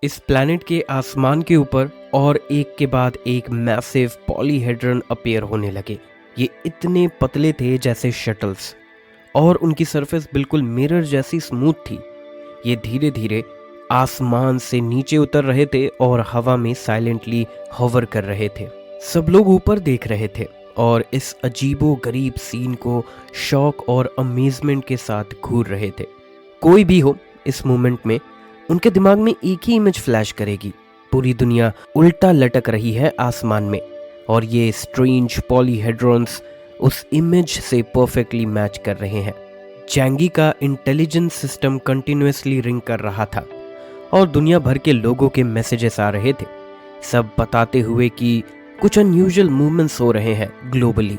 इस प्लैनेट के आसमान के ऊपर और एक के बाद एक मैसिव पॉलीहेड्रन अपीयर होने लगे। ये इतने पतले थे जैसे शटल्स और उनकी सरफेस बिल्कुल मिरर जैसी स्मूथ थी। ये धीरे धीरे आसमान से नीचे उतर रहे थे और हवा में साइलेंटली होवर कर रहे थे। सब लोग ऊपर देख रहे थे और इस अजीबो गरीब सीन को शॉक और अमेजमेंट के साथ घूर रहे थे। कोई भी हो, इस मोमेंट में उनके दिमाग में एक ही इमेज फ्लैश करेगी। पूरी दुनिया उल्टा लटक रही है आसमान में और ये स्ट्रेंज पॉलीहेड्रॉन्स उस इमेज से परफेक्टली मैच कर रहे हैं। जैंगी का इंटेलिजेंस सिस्टम कंटिन्यूअसली रिंग कर रहा था और दुनिया भर के लोगों के मैसेजेस आ रहे थे, सब बताते हुए कि कुछ अनयूजुअल मूवमेंट्स हो रहे हैं ग्लोबली।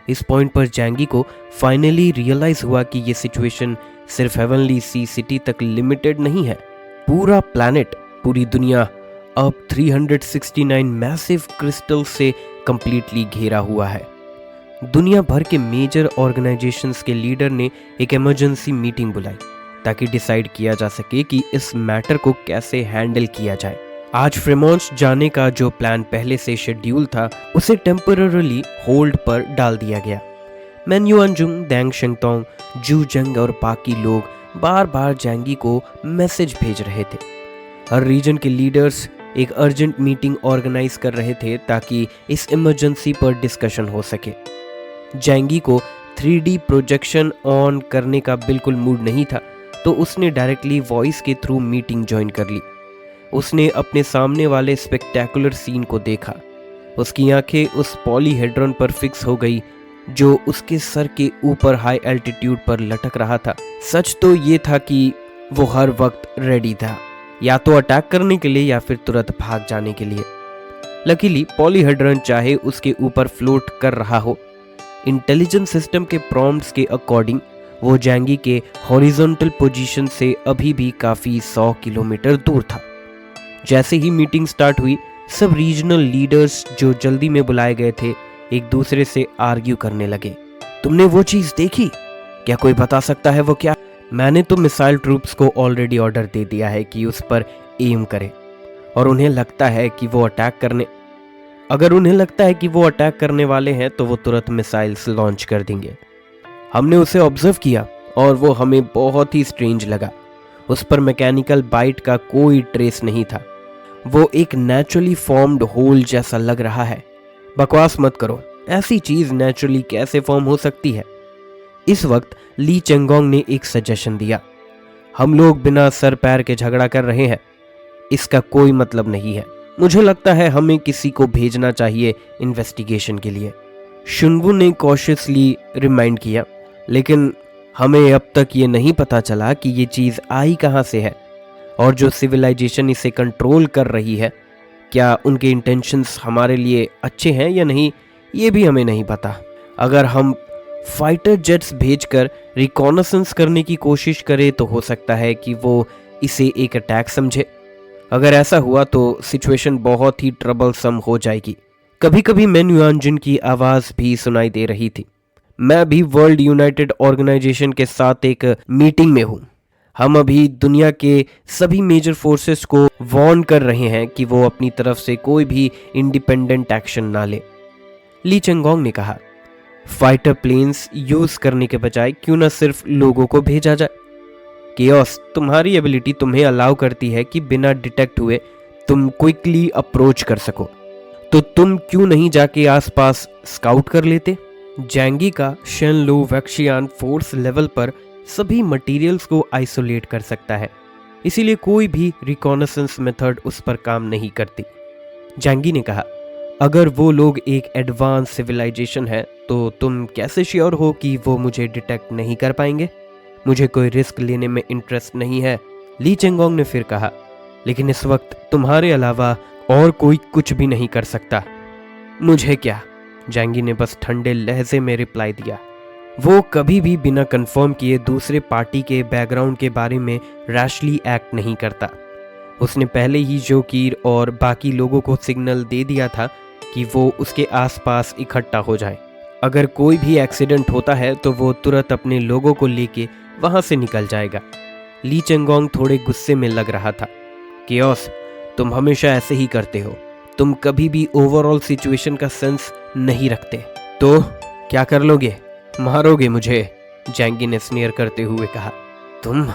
इस पॉइंट पर जैंगी को फाइनली रियलाइज हुआ कि ये सिचुएशन सिर्फ हेवनली सी सिटी तक लिमिटेड नहीं है। पूरा प्लैनेट, पूरी दुनिया अब 369 मैसिव क्रिस्टल से कंप्लीटली घेरा हुआ है। दुनिया भर के मेजर ऑर्गेनाइजेशंस के लीडर ने एक इमरजेंसी मीटिंग बुलाई ताकि डिसाइड किया जा सके कि इस मैटर को कैसे हैंडल किया जाए। आज फ्रेमोंस जाने का जो प्लान पहले से शेड्यूल था उसे टेम्पररली होल्ड पर डाल दिया गया। मैन युआनजुंग, देंग शेंगतोंग, जू जंग और बाकी लोग बार बार जैंगी को मैसेज भेज रहे थे। हर रीजन के लीडर्स एक अर्जेंट मीटिंग ऑर्गेनाइज कर रहे थे ताकि इस इमरजेंसी पर डिस्कशन हो सके। जैंगी को 3D प्रोजेक्शन ऑन करने का बिल्कुल मूड नहीं था, तो उसने डायरेक्टली वॉइस के थ्रू मीटिंग ज्वाइन कर ली। उसने अपने सामने वाले स्पेक्टेकुलर सीन को देखा। उसकी आंखें उस पॉलीहेड्रॉन पर फिक्स हो गई जो उसके सर के ऊपर हाई एल्टीट्यूड पर लटक रहा था। सच तो ये था कि वो हर वक्त रेडी था, या तो अटैक करने के लिए या फिर तुरंत भाग जाने के लिए। लकीली पॉलीहेड्रॉन चाहे उसके ऊपर फ्लोट कर रहा हो, इंटेलिजेंस सिस्टम के प्रॉम्प्ट्स के अकॉर्डिंग वो जैंगी के हॉरिजॉन्टल पोजीशन से अभी भी काफ़ी 100 किलोमीटर दूर था। जैसे ही मीटिंग स्टार्ट हुई, सब रीजनल लीडर्स जो जल्दी में बुलाए गए थे एक दूसरे से आर्ग्यू करने लगे। तुमने वो चीज देखी? क्या कोई बता सकता है वो क्या? मैंने तो मिसाइल ट्रूप्स को ऑलरेडी ऑर्डर दे दिया है कि उस पर एम करे और उन्हें लगता है कि वो अटैक करने वाले हैं तो वो तुरंत मिसाइल्स लॉन्च कर देंगे। हमने उसे ऑब्जर्व किया और वो हमें बहुत ही स्ट्रेंज लगा। उस पर मैकेनिकल बाइट का कोई ट्रेस नहीं था। वो एक नेचुरली फॉर्म्ड होल जैसा लग रहा है। बकवास मत करो, ऐसी चीज नेचुरली कैसे फॉर्म हो सकती है? इस वक्त ली चेंगोंग ने एक सजेशन दिया। हम लोग बिना सर पैर के झगड़ा कर रहे हैं, इसका कोई मतलब नहीं है। मुझे लगता है हमें किसी को भेजना चाहिए इन्वेस्टिगेशन के लिए। शुनवू ने कॉशियसली रिमाइंड किया, लेकिन हमें अब तक ये नहीं पता चला कि ये चीज आई कहाँ से है और जो सिविलाइजेशन इसे कंट्रोल कर रही है, क्या उनके इंटेंशंस हमारे लिए अच्छे हैं या नहीं, ये भी हमें नहीं पता। अगर हम फाइटर जेट्स भेजकर रिकॉनेसेंस करने की कोशिश करें तो हो सकता है कि वो इसे एक अटैक समझे। अगर ऐसा हुआ तो सिचुएशन बहुत ही ट्रबलसम हो जाएगी। कभी कभी मैन युआनजुन की आवाज़ भी सुनाई दे रही थी। मैं भी वर्ल्ड यूनाइटेड ऑर्गेनाइजेशन के साथ एक मीटिंग में हूँ। हम अभी दुनिया के सभी मेजर फोर्सेस को वार्न कर रहे हैं कि वो अपनी तरफ से कोई भी इंडिपेंडेंट एक्शन ना ले। ली चेंगोंग ने कहा, फाइटर प्लेन्स यूज करने के बजाय क्यों ना सिर्फ लोगों को भेजा जाए? केओस, तुम्हारी एबिलिटी तुम्हें अलाउ करती है कि बिना डिटेक्ट हुए तुम क्विकली अप्रोच कर सको, तो तुम क्यों नहीं जाके आसपास स्काउट कर लेते? जैंगी का शेनलू वैक्शियान फोर्स लेवल पर सभी मटेरियल्स को आइसोलेट कर सकता है, इसीलिए कोई भी रिकॉनेसेंस मेथड उस पर काम नहीं करती। जैंगी ने कहा, अगर वो लोग एक एडवांस सिविलाइजेशन है तो तुम कैसे श्योर हो कि वो मुझे डिटेक्ट नहीं कर पाएंगे? मुझे कोई रिस्क लेने में इंटरेस्ट नहीं है। ली चेंगोंग ने फिर कहा, लेकिन इस वक्त तुम्हारे अलावा और कोई कुछ भी नहीं कर सकता। मुझे क्या? जैंगी ने बस ठंडे लहजे में रिप्लाई दिया। वो कभी भी बिना कंफर्म किए दूसरे पार्टी के बैकग्राउंड के बारे में रैशली एक्ट नहीं करता। उसने पहले ही जोकीर और बाकी लोगों को सिग्नल दे दिया था कि वो उसके आसपास इकट्ठा हो जाए। अगर कोई भी एक्सीडेंट होता है तो वो तुरंत अपने लोगों को लेके वहां से निकल जाएगा। ली चेंगोंग थोड़े गुस्से में लग रहा था। केओस, तुम हमेशा ऐसे ही करते हो, तुम कभी भी ओवरऑल सिचुएशन का सेंस नहीं रखते। तो क्या कर लोगे, मारोगे मुझे? जैंगी ने स्नेयर करते हुए कहा। तुम?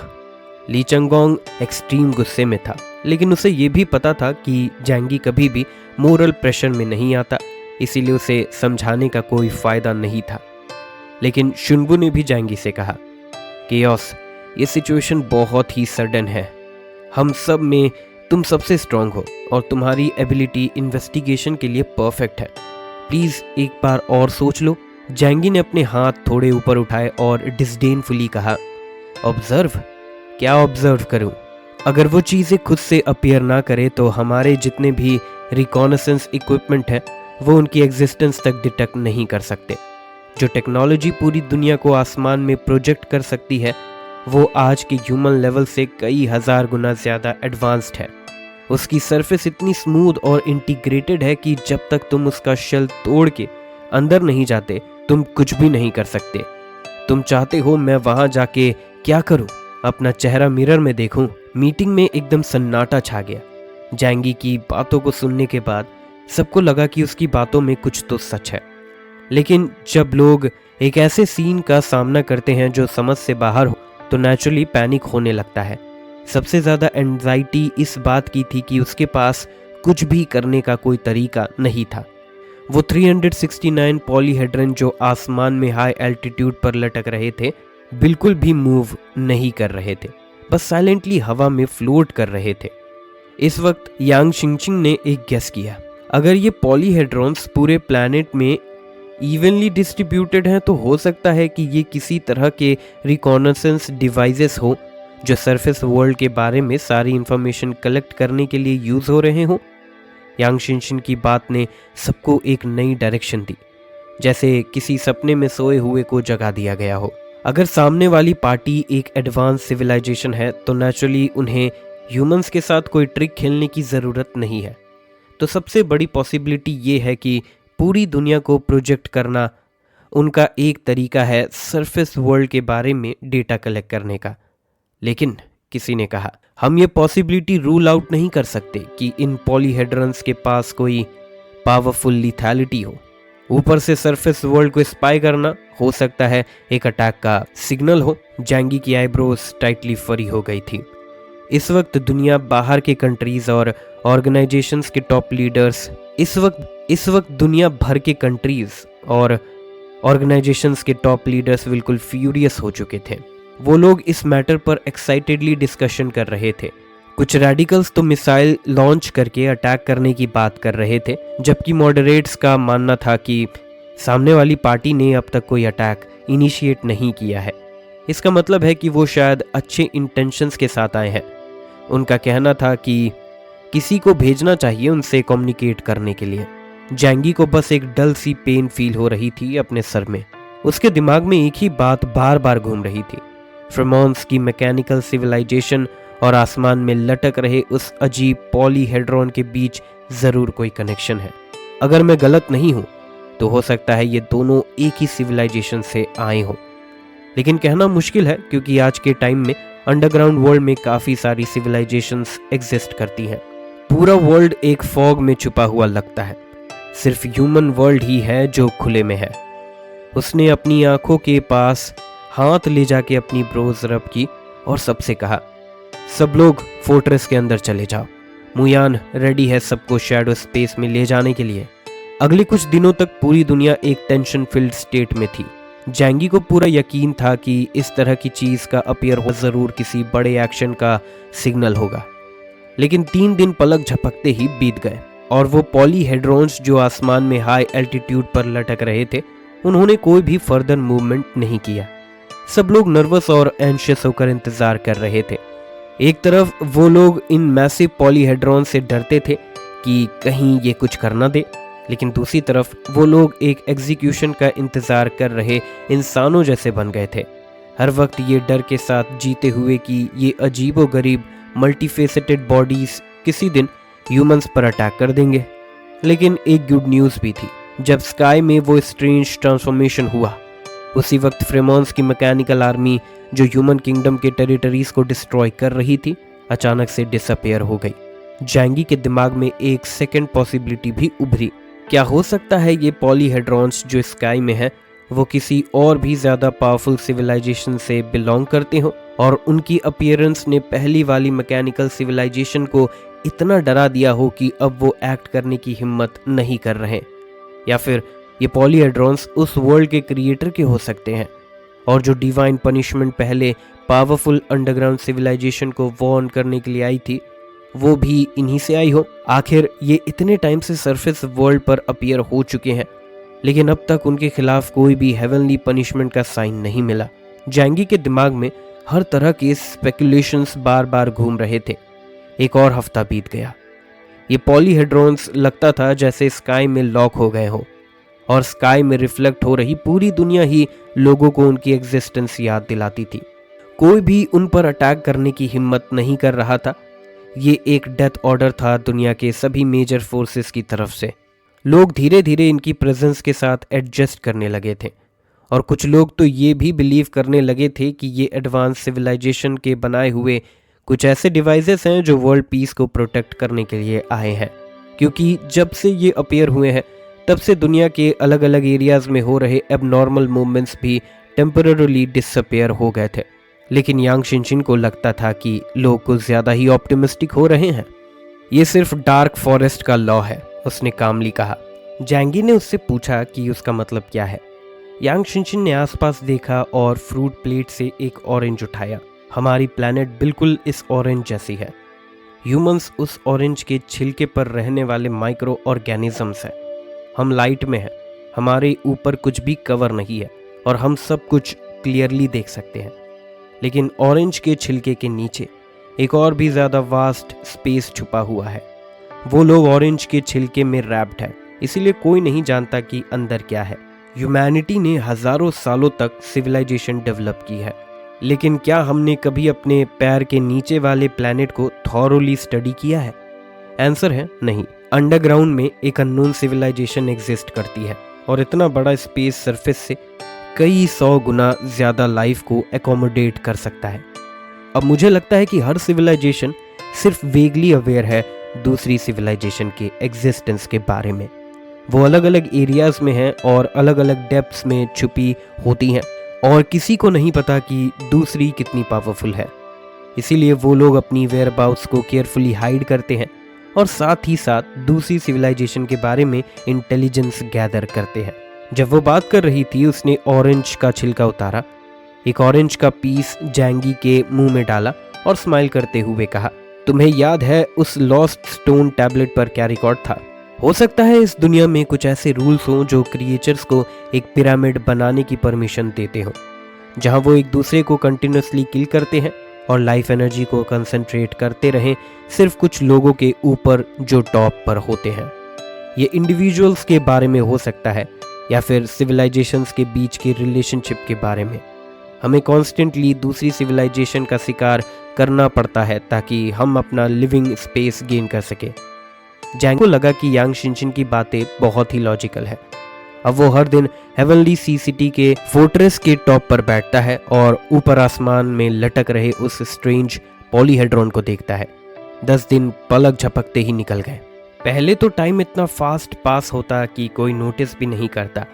ली चंगोंग एक्सट्रीम गुस्से में था, लेकिन उसे ये भी पता था कि जैंगी कभी भी मोरल प्रेशर में नहीं आता, इसीलिए उसे समझाने का कोई फायदा नहीं था। लेकिन शुनबू ने भी जैंगी से कहा, केओस, ये सिचुएशन बहुत ही सडन है, हम सब में तुम सबसे स्ट्रांग हो और तुम्हारी एबिलिटी इन्वेस्टिगेशन के लिए परफेक्ट है, प्लीज एक बार और सोच लो। जैंगी ने अपने हाथ थोड़े ऊपर उठाए और डिस्डेनफुली कहा, ऑब्जर्व? क्या ऑब्जर्व करूं? अगर वो चीज़ें खुद से अपीयर ना करे तो हमारे जितने भी रिकॉनेसेंस इक्विपमेंट हैं वो उनकी एग्जिस्टेंस तक डिटेक्ट नहीं कर सकते। जो टेक्नोलॉजी पूरी दुनिया को आसमान में प्रोजेक्ट कर सकती है वो आज के ह्यूमन लेवल से कई हजार गुना ज़्यादा एडवांस्ड है। उसकी सरफेस इतनी स्मूथ और इंटीग्रेटेड है कि जब तक तुम उसका शेल तोड़ के अंदर नहीं जाते तुम कुछ भी नहीं कर सकते। तुम चाहते हो मैं वहां जाके क्या करूं? अपना चेहरा मिरर में देखूं? मीटिंग में एकदम सन्नाटा छा गया। जैंगी की बातों को सुनने के बाद सबको लगा कि उसकी बातों में कुछ तो सच है, लेकिन जब लोग एक ऐसे सीन का सामना करते हैं जो समझ से बाहर हो तो नेचुरली पैनिक होने लगता है। सबसे ज़्यादा एंजाइटी इस बात की थी कि उसके पास कुछ भी करने का कोई तरीका नहीं था। वो 369 पॉलीहेड्रन जो आसमान में हाई एल्टीट्यूड पर लटक रहे थे बिल्कुल भी मूव नहीं कर रहे थे, बस साइलेंटली हवा में फ्लोट कर रहे थे। इस वक्त यांग शिंगचिंग ने एक गेस किया, अगर ये पॉलीहेड्रॉन्स पूरे प्लैनेट में इवनली डिस्ट्रीब्यूटेड हैं तो हो सकता है कि ये किसी तरह के रिकॉनेसेंस डिवाइसेस हो जो सरफेस वर्ल्ड के बारे में सारी इंफॉर्मेशन कलेक्ट करने के लिए यूज़ हो रहे हों। यांग शिंगचिन की बात ने सबको एक नई डायरेक्शन दी, जैसे किसी सपने में सोए हुए को जगा दिया गया हो। अगर सामने वाली पार्टी एक एडवांस सिविलाइजेशन है तो नेचुरली उन्हें ह्यूमंस के साथ कोई ट्रिक खेलने की ज़रूरत नहीं है। तो सबसे बड़ी पॉसिबिलिटी ये है कि पूरी दुनिया को प्रोजेक्ट करना उनका एक तरीका है सरफेस वर्ल्ड के बारे में डेटा कलेक्ट करने का। लेकिन किसी ने कहा, हम ये पॉसिबिलिटी रूल आउट नहीं कर सकते कि इन पॉलीहेड्रन्स के पास कोई पावरफुल लिथैलिटी हो। ऊपर से सरफेस वर्ल्ड को स्पाई करना हो सकता है एक अटैक का सिग्नल हो। जैंगी की आईब्रोज टाइटली फरी हो गई थी। इस वक्त दुनिया बाहर के कंट्रीज और ऑर्गेनाइजेशंस के टॉप लीडर्स इस वक्त दुनिया भर के कंट्रीज और ऑर्गेनाइजेशंस के टॉप लीडर्स बिल्कुल फ्यूरियस हो चुके थे। वो लोग इस मैटर पर एक्साइटेडली डिस्कशन कर रहे थे। कुछ रेडिकल्स तो मिसाइल लॉन्च करके अटैक करने की बात कर रहे थे, जबकि मॉडरेट्स का मानना था कि सामने वाली पार्टी ने अब तक कोई अटैक इनिशिएट नहीं किया है। इसका मतलब है कि वो शायद अच्छे इंटेंशंस के साथ आए हैं। उनका कहना था कि किसी को भेजना चाहिए उनसे कम्युनिकेट करने के लिए। जैंगी को बस एक डल सी पेन फील हो रही थी अपने सर में। उसके दिमाग में एक ही बात बार बार घूम रही थी, फ्रेमोन्स की मैकेनिकल सिविलाइजेशन और आसमान में लटक रहे उस अजीब पॉलीहेड्रॉन के बीच जरूर कोई कनेक्शन है। अगर मैं गलत नहीं हूं तो हो सकता है ये दोनों एक ही सिविलाइजेशन से आए हों, लेकिन कहना मुश्किल है क्योंकि आज के टाइम में अंडरग्राउंड वर्ल्ड में काफ़ी सारी सिविलाइजेशंस एग्जिस्ट करती हैं। पूरा वर्ल्ड एक फॉग में छुपा हुआ लगता है, सिर्फ ह्यूमन वर्ल्ड ही है जो खुले में है। उसने अपनी आंखों के पास हाथ ले जाके अपनी ब्रोज रब की और सबसे कहा, सब लोग फोर्ट्रेस के अंदर चले जाओ, मुयान रेडी है सबको शैडो स्पेस में ले जाने के लिए। अगले कुछ दिनों तक पूरी दुनिया एक टेंशन फिल्ड स्टेट में थी। जैंगी को पूरा यकीन था कि इस तरह की चीज का अपीयर हो जरूर किसी बड़े एक्शन का सिग्नल होगा, लेकिन 3 दिन पलक झपकते ही बीत गए और वो पॉलीहेड्रॉन्स जो आसमान में हाई एल्टीट्यूड पर लटक रहे थे उन्होंने कोई भी फर्दर मूवमेंट नहीं किया। सब लोग नर्वस और एंशियस होकर इंतजार कर रहे थे। एक तरफ वो लोग इन मैसिव पॉलीहेड्रॉन से डरते थे कि कहीं ये कुछ कर ना दे, लेकिन दूसरी तरफ वो लोग एक एग्जीक्यूशन का इंतजार कर रहे इंसानों जैसे बन गए थे, हर वक्त ये डर के साथ जीते हुए कि ये अजीबो गरीब मल्टीफेसेटेड बॉडीज किसी दिन ह्यूमंस पर अटैक कर देंगे। लेकिन एक गुड न्यूज़ भी थी। जब स्काई में वो स्ट्रेंज ट्रांसफॉर्मेशन हुआ उसी वक्त फ्रेमोन्स की मैकेनिकल आर्मी जो ह्यूमन किंगडम के टेरिटरीज को डिस्ट्रॉय कर रही थी अचानक से डिसअपेयर हो गई। जैंगी के दिमाग में एक सेकंड पॉसिबिलिटी भी उभरी। क्या हो सकता है ये पॉलीहेड्रॉन्स जो स्काई में है वो किसी और भी ज़्यादा पावरफुल सिविलाइजेशन से बिलोंग करते हो और उनकी अपीयरेंस ने पहली वाली मैकेनिकल सिविलाइजेशन को इतना डरा दिया हो कि अब वो एक्ट करने की हिम्मत नहीं कर रहे। या फिर ये पॉलीहेड्रॉन्स उस वर्ल्ड के क्रिएटर के हो सकते हैं और जो डिवाइन पनिशमेंट पहले पावरफुल अंडरग्राउंड सिविलाइजेशन को वॉर्न करने के लिए आई थी वो भी इन्हीं से आई हो। आखिर ये इतने टाइम से सरफेस वर्ल्ड पर अपीयर हो चुके हैं लेकिन अब तक उनके खिलाफ कोई भी हेवनली पनिशमेंट का साइन नहीं मिला। जैंगी के दिमाग में हर तरह के स्पेकुलेशंस बार बार घूम रहे थे। एक और हफ्ता बीत गया। ये पॉलीहेड्रॉन्स लगता था जैसे स्काई में लॉक हो गए हो और स्काई में रिफ्लेक्ट हो रही पूरी दुनिया ही लोगों को उनकी एग्जिस्टेंस याद दिलाती थी। कोई भी उन पर अटैक करने की हिम्मत नहीं कर रहा था। ये एक डेथ ऑर्डर था दुनिया के सभी मेजर फोर्सेस की तरफ से। लोग धीरे धीरे इनकी प्रेजेंस के साथ एडजस्ट करने लगे थे और कुछ लोग तो ये भी बिलीव करने लगे थे कि ये एडवांस सिविलाइजेशन के बनाए हुए कुछ ऐसे डिवाइसेस हैं जो वर्ल्ड पीस को प्रोटेक्ट करने के लिए आए हैं, क्योंकि जब से ये अपीयर हुए हैं तब से दुनिया के अलग अलग एरियाज में हो रहे एबनॉर्मल मूवमेंट्स भी टेम्पररीली डिसअपेयर हो गए थे। लेकिन यांग शिनशिन को लगता था कि लोग कुछ ज़्यादा ही ऑप्टिमिस्टिक हो रहे हैं। ये सिर्फ डार्क फॉरेस्ट का लॉ है, उसने कामली कहा। जैंगी ने उससे पूछा कि उसका मतलब क्या है। यांग शिनशिन ने आसपास देखा और फ्रूट प्लेट से एक ऑरेंज उठाया। हमारी प्लैनेट बिल्कुल इस ऑरेंज जैसी है। ह्यूमंस उस ऑरेंज के छिलके पर रहने वाले माइक्रो ऑर्गेनिजम्स हैं। हम लाइट में हैं, हमारे ऊपर कुछ भी कवर नहीं है और हम सब कुछ क्लियरली देख सकते हैं। लेकिन ऑरेंज के छिलके के नीचे एक और भी ज़्यादा वास्ट स्पेस छुपा हुआ है। वो लोग ऑरेंज के छिलके में रैप्ड है, इसीलिए कोई नहीं जानता कि अंदर क्या है। ह्यूमैनिटी ने हजारों सालों तक सिविलाइजेशन डेवलप की है, लेकिन क्या हमने कभी अपने पैर के नीचे वाले प्लैनेट को थॉरोली स्टडी किया है? आंसर है नहीं। अंडरग्राउंड में एक अननोन सिविलाइजेशन एग्जिस्ट करती है और इतना बड़ा स्पेस सरफेस से कई 100 गुना ज़्यादा लाइफ को एकोमोडेट कर सकता है। अब मुझे लगता है कि हर सिविलाइजेशन सिर्फ वेगली अवेयर है दूसरी सिविलाइजेशन के एग्जिस्टेंस के बारे में। वो अलग अलग एरियाज में हैं और अलग अलग डेप्थ्स में छुपी होती हैं और किसी को नहीं पता कि दूसरी कितनी पावरफुल है। इसीलिए वो लोग अपनी वेयरअबाउट्स को केयरफुली हाइड करते हैं और साथ ही साथ दूसरी सिविलाइजेशन के बारे में इंटेलिजेंस गैदर करते हैं। जब वो बात कर रही थी उसने ऑरेंज का छिलका उतारा, एक ऑरेंज का पीस जैंगी के मुंह में डाला और स्माइल करते हुए कहा, तुम्हें याद है उस लॉस्ट स्टोन टैबलेट पर क्या रिकॉर्ड था? हो सकता है इस दुनिया में कुछ ऐसे रूल्स हों जो क्रिएचर्स को एक पिरामिड बनाने की परमिशन देते हो, जहां वो एक दूसरे को कंटिन्यूसली किल करते हैं और लाइफ एनर्जी को कंसंट्रेट करते रहें सिर्फ कुछ लोगों के ऊपर जो टॉप पर होते हैं। ये इंडिविजुअल्स के बारे में हो सकता है या फिर सिविलाइजेशंस के बीच के रिलेशनशिप के बारे में। हमें कॉन्स्टेंटली दूसरी सिविलाइजेशन का शिकार करना पड़ता है ताकि हम अपना लिविंग स्पेस गेन कर सके। जैंग को लगा कि यांग शिनशिन की बातें बहुत ही लॉजिकल है। अब वो हर दिन हेवनली सी सिटी के फोर्ट्रेस के टॉप पर बैठता है और ऊपर आसमान में लटक रहे उस स्ट्रेंज पॉलीहेड्रॉन को देखता है। 10 दिन पलक झपकते ही निकल गए। पहले तो टाइम इतना फास्ट पास होता कि कोई नोटिस भी नहीं करता,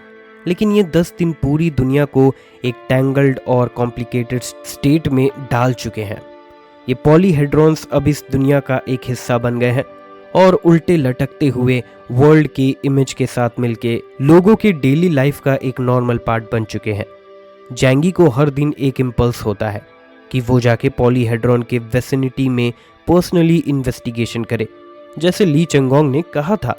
लेकिन ये 10 दिन पूरी दुनिया को एक टैंगल्ड और कॉम्प्लिकेटेड स्टेट में डाल चुके हैं। ये पॉलीहेड्रॉन्स अब इस दुनिया का एक हिस्सा बन गए हैं और उल्टे लटकते हुए वर्ल्ड के इमेज के साथ मिलके लोगों के डेली लाइफ का एक नॉर्मल पार्ट बन चुके हैं। जैंगी को हर दिन एक इम्पल्स होता है कि वो जाके पॉलीहेड्रॉन के वेसिनिटी में पर्सनली इन्वेस्टिगेशन करे, जैसे ली चंगोंग ने कहा था।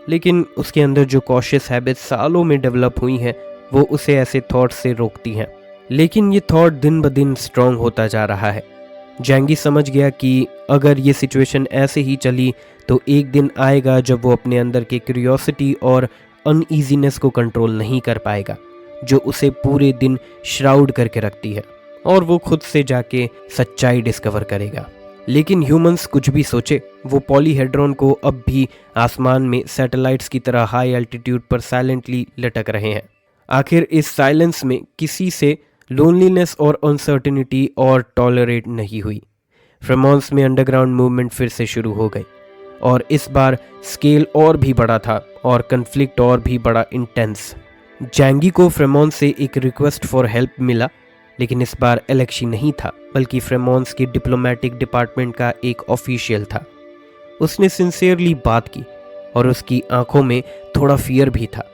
लेकिन उसके अंदर जो कॉशियस हैबिट सालों में डेवलप हुई हैं वो उसे ऐसे थॉट्स से रोकती हैं। लेकिन ये थॉट दिन ब दिन स्ट्रांग होता जा रहा है। जैंगी समझ गया कि अगर ये सिचुएशन ऐसे ही चली तो एक दिन आएगा जब वो अपने अंदर के क्यूरियोसिटी और अनईजीनेस को कंट्रोल नहीं कर पाएगा, जो उसे पूरे दिन श्राउड करके रखती है, और वो खुद से जाके सच्चाई डिस्कवर करेगा। लेकिन ह्यूमंस कुछ भी सोचे, वो पॉलीहेड्रॉन को अब भी आसमान में सैटेलाइट्स की तरह हाई एल्टीट्यूड पर साइलेंटली लटक रहे हैं। आखिर इस साइलेंस में किसी से लोनलीनेस और अनसर्टेनिटी और टॉलरेट नहीं हुई। फ्रेमोन्स में अंडरग्राउंड मूवमेंट फिर से शुरू हो गई और इस बार स्केल और भी बड़ा था और कन्फ्लिक्ट और भी बड़ा इंटेंस। जैंगी को फ्रेमोन्स से एक रिक्वेस्ट फॉर हेल्प मिला, लेकिन इस बार एलेक्सी नहीं था बल्कि फ्रेमोन्स की डिप्लोमेटिक डिपार्टमेंट का एक ऑफिशियल था। उसने सिंसियरली बात की और उसकी आंखों में थोड़ा फियर भी था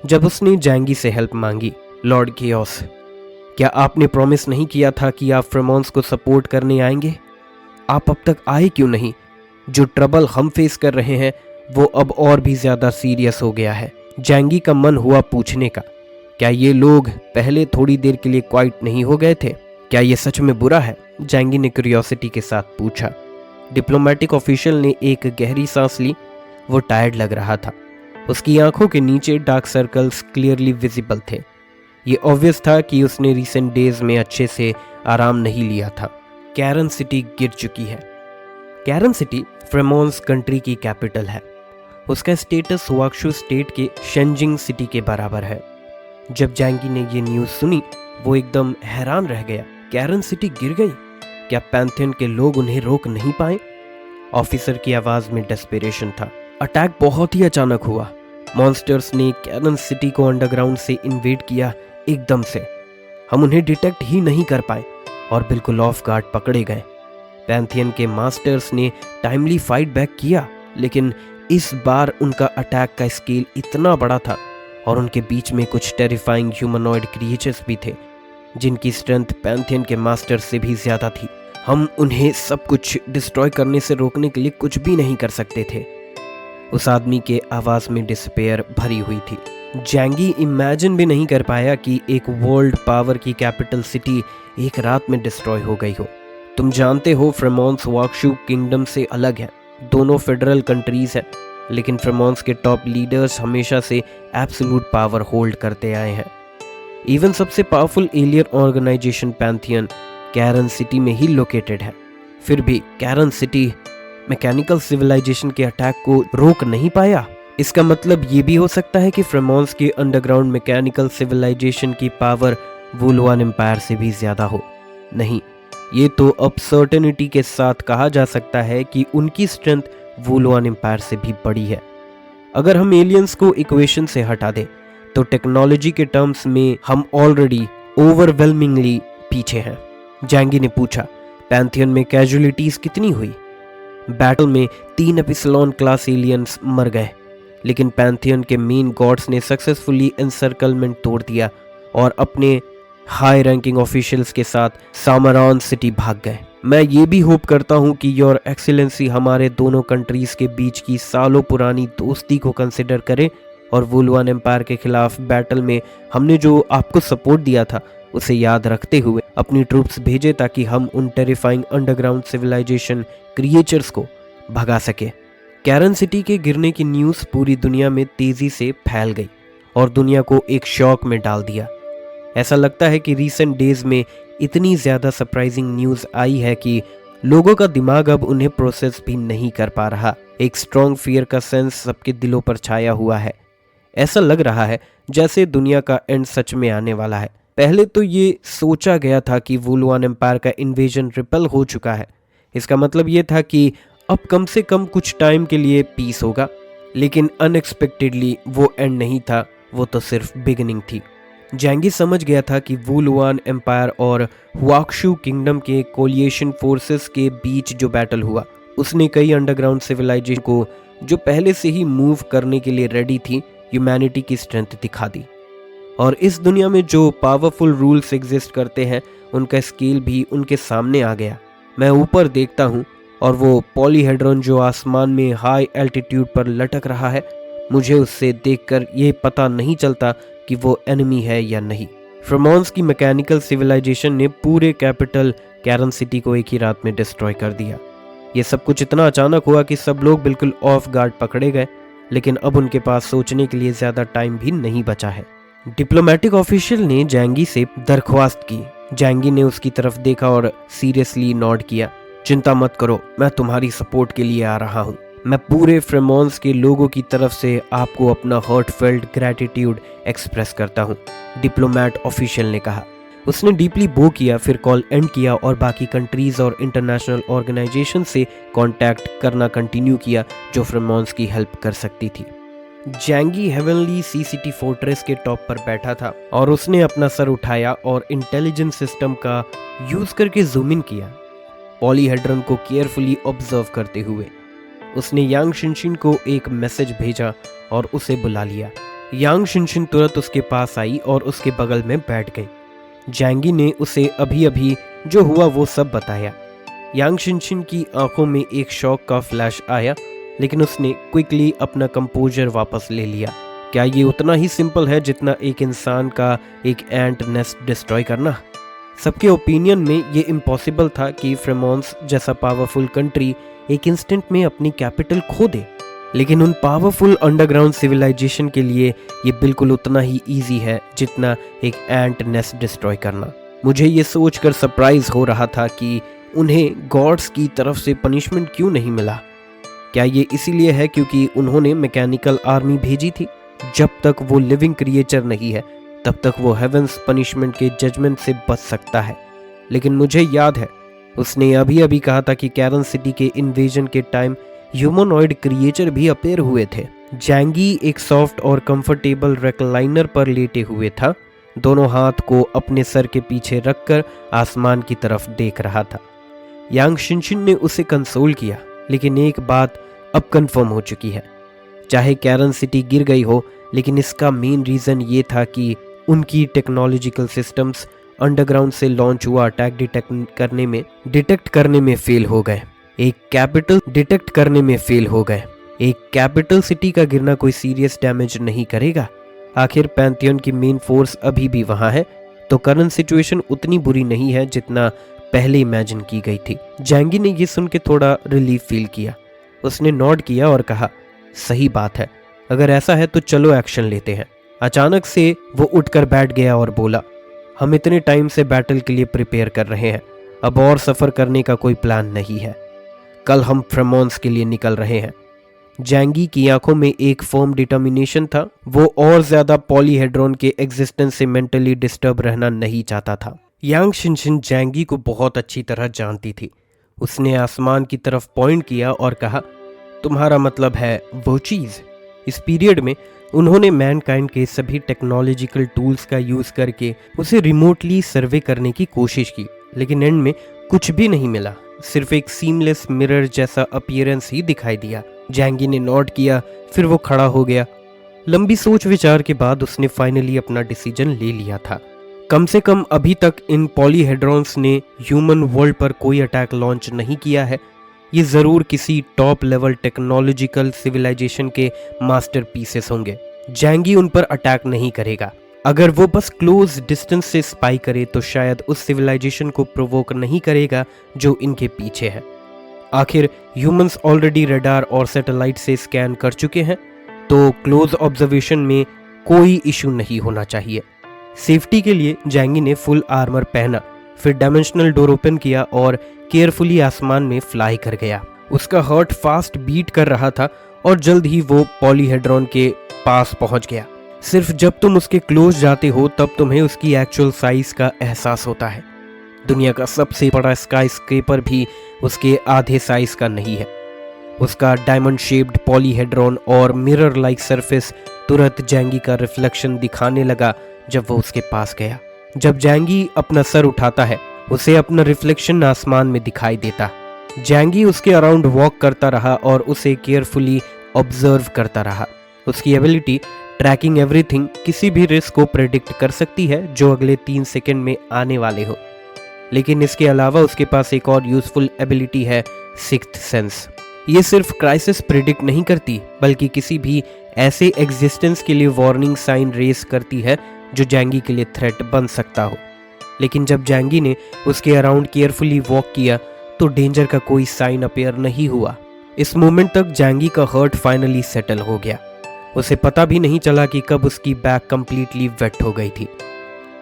जब उसने जैंगी से हेल्प मांगी। लॉर्ड केओस, क्या आपने प्रॉमिस नहीं किया था कि आप फ्रेमोन्स को सपोर्ट करने आएंगे? आप अब तक आए क्यों नहीं? जो ट्रबल हम फेस कर रहे हैं वो अब और भी ज्यादा सीरियस हो गया है। जैंगी का मन हुआ पूछने का, क्या ये लोग पहले थोड़ी देर के लिए क्वाइट नहीं हो गए थे? क्या ये सच में बुरा है? जैंगी ने क्यूरियोसिटी के साथ पूछा। डिप्लोमेटिक ऑफिशियल ने एक गहरी सांस ली। वो टायर्ड लग रहा था। उसकी आंखों के नीचे डार्क सर्कल्स क्लियरली विजिबल थे। ये ऑब्वियस था कि उसने रिसेंट डेज में अच्छे से आराम नहीं लिया था। कैरन सिटी गिर चुकी है। कैरन सिटी फ्रेमोन्स कंट्री की कैपिटल है। उसका स्टेटस हुआक्शू स्टेट के शेंजिंग सिटी के बराबर है। जब जैंगी ने ये न्यूज़ सुनी वो एकदम हैरान रह गया। कैरन सिटी गिर गई? क्या पैंथियन के लोग उन्हें रोक नहीं पाए? ऑफिसर की आवाज में डेस्परेशन था। अटैक बहुत ही अचानक हुआ। मॉन्स्टर्स ने कैरन सिटी को अंडरग्राउंड से इन्वेड किया एकदम से। हम उन्हें डिटेक्ट ही नहीं कर पाए और बिल्कुल ऑफ गार्ड पकड़े गए। पैंथियन के मास्टर्स ने टाइमली फाइट बैक किया, लेकिन इस बार उनका अटैक का स्केल इतना बड़ा था और उनके बीच में कुछ टेरिफाइंग ह्यूमनॉइड क्रिएचर्स भी थे जिनकी स्ट्रेंथ पैंथियन के मास्टर से भी ज्यादा थी। हम उन्हें सब कुछ डिस्ट्रॉय करने से रोकने के लिए कुछ भी नहीं कर सकते थे। उस आदमी के आवाज में डिस्पेयर भरी हुई थी। जैंगी इमेजिन भी नहीं कर पाया कि एक वर्ल्ड पावर की कैपिटल सिटी एक रात में डिस्ट्रॉय हो गई हो। तुम जानते हो फ्रेमोन्स हुआक्शू किंगडम से अलग है। दोनों फेडरल कंट्रीज हैं, लेकिन फ्रेमोन्स के टॉप लीडर्स हमेशा से एब्सोल्यूट पावर होल्ड करते आए हैं। इवन सबसे पावरफुल एलियन ऑर्गेनाइजेशन पैंथियन कैरन सिटी में ही लोकेटेड है। फिर भी कैरन सिटी मैकेनिकल सिविलाइजेशन के अटैक को रोक नहीं पाया। इसका मतलब ये भी हो सकता है कि फ्रेमोन्स के अंडरग्राउंड मैकेनिकल सिविलाइजेशन की पावर वुलवान एम्पायर से भी ज्यादा हो। नहीं, ये तो अब सर्टेनिटी के साथ कहा जा सकता है कि उनकी स्ट्रेंथ वुलवान एम्पायर से भी बड़ी है। अगर हम एलियंस को इक्वेशन से हटा दें तो टेक्नोलॉजी के टर्म्स में हम ऑलरेडी ओवरवेलमिंगली पीछे हैं। जैंगी ने पूछा, पैंथियन में कैजुअलिटीज कितनी हुई? बैटल में 3 एपिसलॉन क्लास एलियंस मर गए, लेकिन पैंथियन के मेन गॉड्स ने सक्सेसफुली एनसर्कलमेंट तोड़ दिया और अपने हाई रैंकिंग ऑफिशियल्स के साथ सामरान सिटी भाग गए। मैं ये भी होप करता हूँ कि योर एक्सीलेंसी हमारे दोनों कंट्रीज के बीच की सालों पुरानी दोस्ती को कंसिडर करे और वुलवान एम्पायर के खिलाफ बैटल में हमने जो आपको सपोर्ट दिया था उसे याद रखते हुए अपनी ट्रूप्स भेजे ताकि हम उन टेरिफाइंग अंडरग्राउंड सिविलाइजेशन क्रिएचर्स को भगा सके। कैरन सिटी के गिरने की न्यूज़ पूरी दुनिया में तेजी से फैल गई और दुनिया को एक शॉक में डाल दिया। ऐसा लगता है कि रीसेंट डेज में इतनी ज़्यादा सरप्राइजिंग न्यूज़ आई है कि लोगों का दिमाग अब उन्हें प्रोसेस भी नहीं कर पा रहा। एक स्ट्रॉन्ग फियर का सेंस सबके दिलों पर छाया हुआ है। ऐसा लग रहा है जैसे दुनिया का एंड सच में आने वाला है। पहले तो ये सोचा गया था कि वुलवान एम्पायर का इन्वेजन रिपेल हो चुका है। इसका मतलब ये था कि अब कम से कम कुछ टाइम के लिए पीस होगा, लेकिन अनएक्सपेक्टेडली वो एंड नहीं था, वो तो सिर्फ बिगिनिंग थी। जैंगी समझ गया था कि वुलवान एम्पायर और हुआक्शू किंगडम के कोलिएशन फोर्सेस के बीच जो बैटल हुआ उसने कई अंडरग्राउंड सिविलाइजेशन को जो पहले से ही मूव करने के लिए रेडी थी ह्यूमैनिटी की स्ट्रेंथ दिखा दी। और इस दुनिया में जो पावरफुल रूल्स एग्जिस्ट करते हैं उनका स्केल भी उनके सामने आ गया। मैं ऊपर देखता हूँ और वो पॉलीहेड्रॉन जो आसमान में हाई एल्टीट्यूड पर लटक रहा है, मुझे उससे देखकर ये पता नहीं चलता कि वो एनिमी है या नहीं। फ्रेमोन्स की मैकेनिकल सिविलाइजेशन ने पूरे कैपिटल कैरन सिटी को एक ही रात में डिस्ट्रॉय कर दिया। ये सब कुछ इतना अचानक हुआ कि सब लोग बिल्कुल ऑफ गार्ड पकड़े गए, लेकिन अब उनके पास सोचने के लिए ज्यादा टाइम भी नहीं बचा है। डिप्लोमेटिक ऑफिशियल ने जैंगी से दरख्वास्त की। जैंगी ने उसकी तरफ देखा और सीरियसली नॉड किया। चिंता मत करो, मैं तुम्हारी सपोर्ट के लिए आ रहा हूँ। मैं पूरे फ्रेमोन्स के लोगों की तरफ से आपको अपना हार्टफेल्ट ग्रैटिट्यूड एक्सप्रेस करता हूँ, डिप्लोमेट ऑफिशियल ने कहा। उसने डीपली बो किया, फिर कॉल एंड किया और बाकी कंट्रीज और इंटरनेशनल ऑर्गेनाइजेशन से कांटेक्ट करना कंटिन्यू किया जो फ्रेमोन्स की हेल्प कर सकती थी। जैंगी हेवनली सीसीटी फोर्ट्रेस के टॉप पर बैठा था और उसने अपना सर उठाया और इंटेलिजेंस सिस्टम का यूज करके जूम इन किया, पॉलीहेड्रन को केयरफुली ऑब्जर्व करते हुए। उसने यांग शिनशिन को एक मैसेज भेजा और उसे बुला लिया। यांग शिनशिन तुरंत उसके पास आई और उसके बगल में बैठ गई। जैंगी ने उसे अभी अभी जो हुआ वो सब बताया। यांग शिनशिन की आंखों में एक शॉक का फ्लैश आया, लेकिन उसने क्विकली अपना कंपोजर वापस ले लिया। क्या ये उतना ही सिंपल है जितना एक इंसान का एक एंट नेस्ट डिस्ट्रॉय करना? सबके ओपिनियन में ये इम्पॉसिबल था कि फ्रेमोन्स जैसा पावरफुल कंट्री एक इंस्टेंट में अपनी कैपिटल खो दे, लेकिन उन पावरफुल अंडरग्राउंड सिविलाइजेशन के लिए ये बिल्कुल उतना ही इजी है जितना एक एंट नेस्ट डिस्ट्रॉय करना। मुझे ये सोचकर सरप्राइज हो रहा था कि उन्हें गॉड्स की तरफ से पनिशमेंट क्यों नहीं मिला। क्या ये इसीलिए है क्योंकि उन्होंने मैकेनिकल आर्मी भेजी थी? जब तक वो लिविंग क्रिएचर नहीं है तब तक वो हेवेंस पनिशमेंट के जजमेंट से बच सकता है। लेकिन मुझे याद है उसने अभी अभी कहा था कि कैरन सिटी के इन्वेजन के टाइम ह्यूमनॉइड क्रिएचर भी अपेयर हुए थे। जैंगी एक सॉफ्ट और कंफर्टेबल रेक्लाइनर पर लेटे हुए था, दोनों हाथ को अपने सर के पीछे रखकर आसमान की तरफ देख रहा था। यांग शिनशिन ने उसे कंसोल किया, लेकिन एक बात अब कंफर्म हो चुकी है, चाहे कैरन सिटी गिर गई हो, लेकिन इसका मेन रीज़न ये था कि उनकी टेक्नोलॉजिकल सिस्टम्स अंडरग्राउंड से लॉन्च हुआ अटैक डिटेक्ट करने में फेल हो गए। एक कैपिटल सिटी का गिरना कोई सीरियस डैमेज नहीं करेगा। आखिर पैंथियन की मेन फोर्स अभी भी वहां है, तो करंट सिचुएशन उतनी बुरी नहीं है जितना पहले इमेजिन की गई थी। जैंगी ने ये सुन के थोड़ा रिलीफ फील किया। उसने नॉड किया और कहा, सही बात है, अगर ऐसा है तो चलो एक्शन लेते हैं। अचानक से वो उठकर बैठ गया और बोला, हम इतने टाइम से बैटल के लिए प्रिपेयर कर रहे हैं, अब और सफ़र करने का कोई प्लान नहीं है। कल हम फ्रेमोन्स के लिए निकल रहे हैं। जैंगी की आंखों में एक फर्म डिटर्मिनेशन था, वो और ज्यादा पॉलीहेड्रॉन के एग्जिस्टेंस से मेंटली डिस्टर्ब रहना नहीं चाहता था। यांग शिनशिन जैंगी को बहुत अच्छी तरह जानती थी। उसने आसमान की तरफ पॉइंट किया और कहा, तुम्हारा मतलब है वो चीज़। इस पीरियड में उन्होंने मैनकाइंड के सभी टेक्नोलॉजिकल टूल्स का यूज़ करके उसे रिमोटली सर्वे करने की कोशिश की, लेकिन एंड में कुछ भी नहीं मिला, सिर्फ एक सीमलेस मिरर जैसा अपीयरेंस ही दिखाई दिया। जैंगी ने नोट किया, फिर वो खड़ा हो गया। लंबी सोच विचार के बाद उसने फाइनली अपना डिसीजन ले लिया था। कम से कम अभी तक इन पॉलीहेड्रॉन्स ने ह्यूमन वर्ल्ड पर कोई अटैक लॉन्च नहीं किया है। ये ज़रूर किसी टॉप लेवल टेक्नोलॉजिकल सिविलाइजेशन के मास्टरपीसेस होंगे। जैंगी उन पर अटैक नहीं करेगा। अगर वो बस क्लोज डिस्टेंस से स्पाई करे तो शायद उस सिविलाइजेशन को प्रोवोक नहीं करेगा जो इनके पीछे है। आखिर ह्यूमंस ऑलरेडी रडार और सैटेलाइट से स्कैन कर चुके हैं, तो क्लोज ऑब्जर्वेशन में कोई इशू नहीं होना चाहिए। सेफ्टी के लिए जैंगी ने फुल आर्मर पहना, फिर डायमेंशनल डोर ओपन किया और केयरफुली आसमान में फ्लाई कर गया। उसका हार्ट फास्ट बीट कर रहा था और जल्द ही वो पॉलीहेड्रॉन के पास पहुंच गया। सिर्फ जब तुम उसके क्लोज जाते हो तब तुम्हें उसकी एक्चुअल साइज का एहसास होता है। दुनिया का सबसे बड़ा स्काई स्क्रेपर भी उसके आधे साइज का नहीं है। उसका डायमंड शेप्ड पॉलीहेड्रॉन और मिरर लाइक सरफेस तुरंत जैंगी का रिफ्लेक्शन दिखाने लगा जब वो उसके पास गया। जब जैंगी अपना सर उठाता है, उसे अपना रिफ्लेक्शन आसमान में दिखाई देता। जैंगी उसके अराउंड वॉक करता रहा और उसे केयरफुली ऑब्जर्व करता रहा। उसकी एबिलिटी ट्रैकिंग एवरीथिंग किसी भी रिस्क को प्रेडिक्ट कर सकती है जो अगले 3 सेकंड में आने वाले हो। लेकिन इसके अलावा उसके पास एक और यूजफुल एबिलिटी है, सिक्स्थ सेंस। ये सिर्फ क्राइसिस प्रेडिक्ट नहीं करती, बल्कि किसी भी ऐसे एग्जिस्टेंस के लिए वार्निंग साइन रेस करती है जो जैंगी के लिए थ्रेट बन सकता हो। लेकिन जब जैंगी ने उसके अराउंड केयरफुली वॉक किया तो डेंजर का कोई साइन अपेयर नहीं हुआ। इस मोमेंट तक जैंगी का हार्ट फाइनली सेटल हो गया। उसे पता भी नहीं चला कि कब उसकी बैक कंप्लीटली वेट हो गई थी,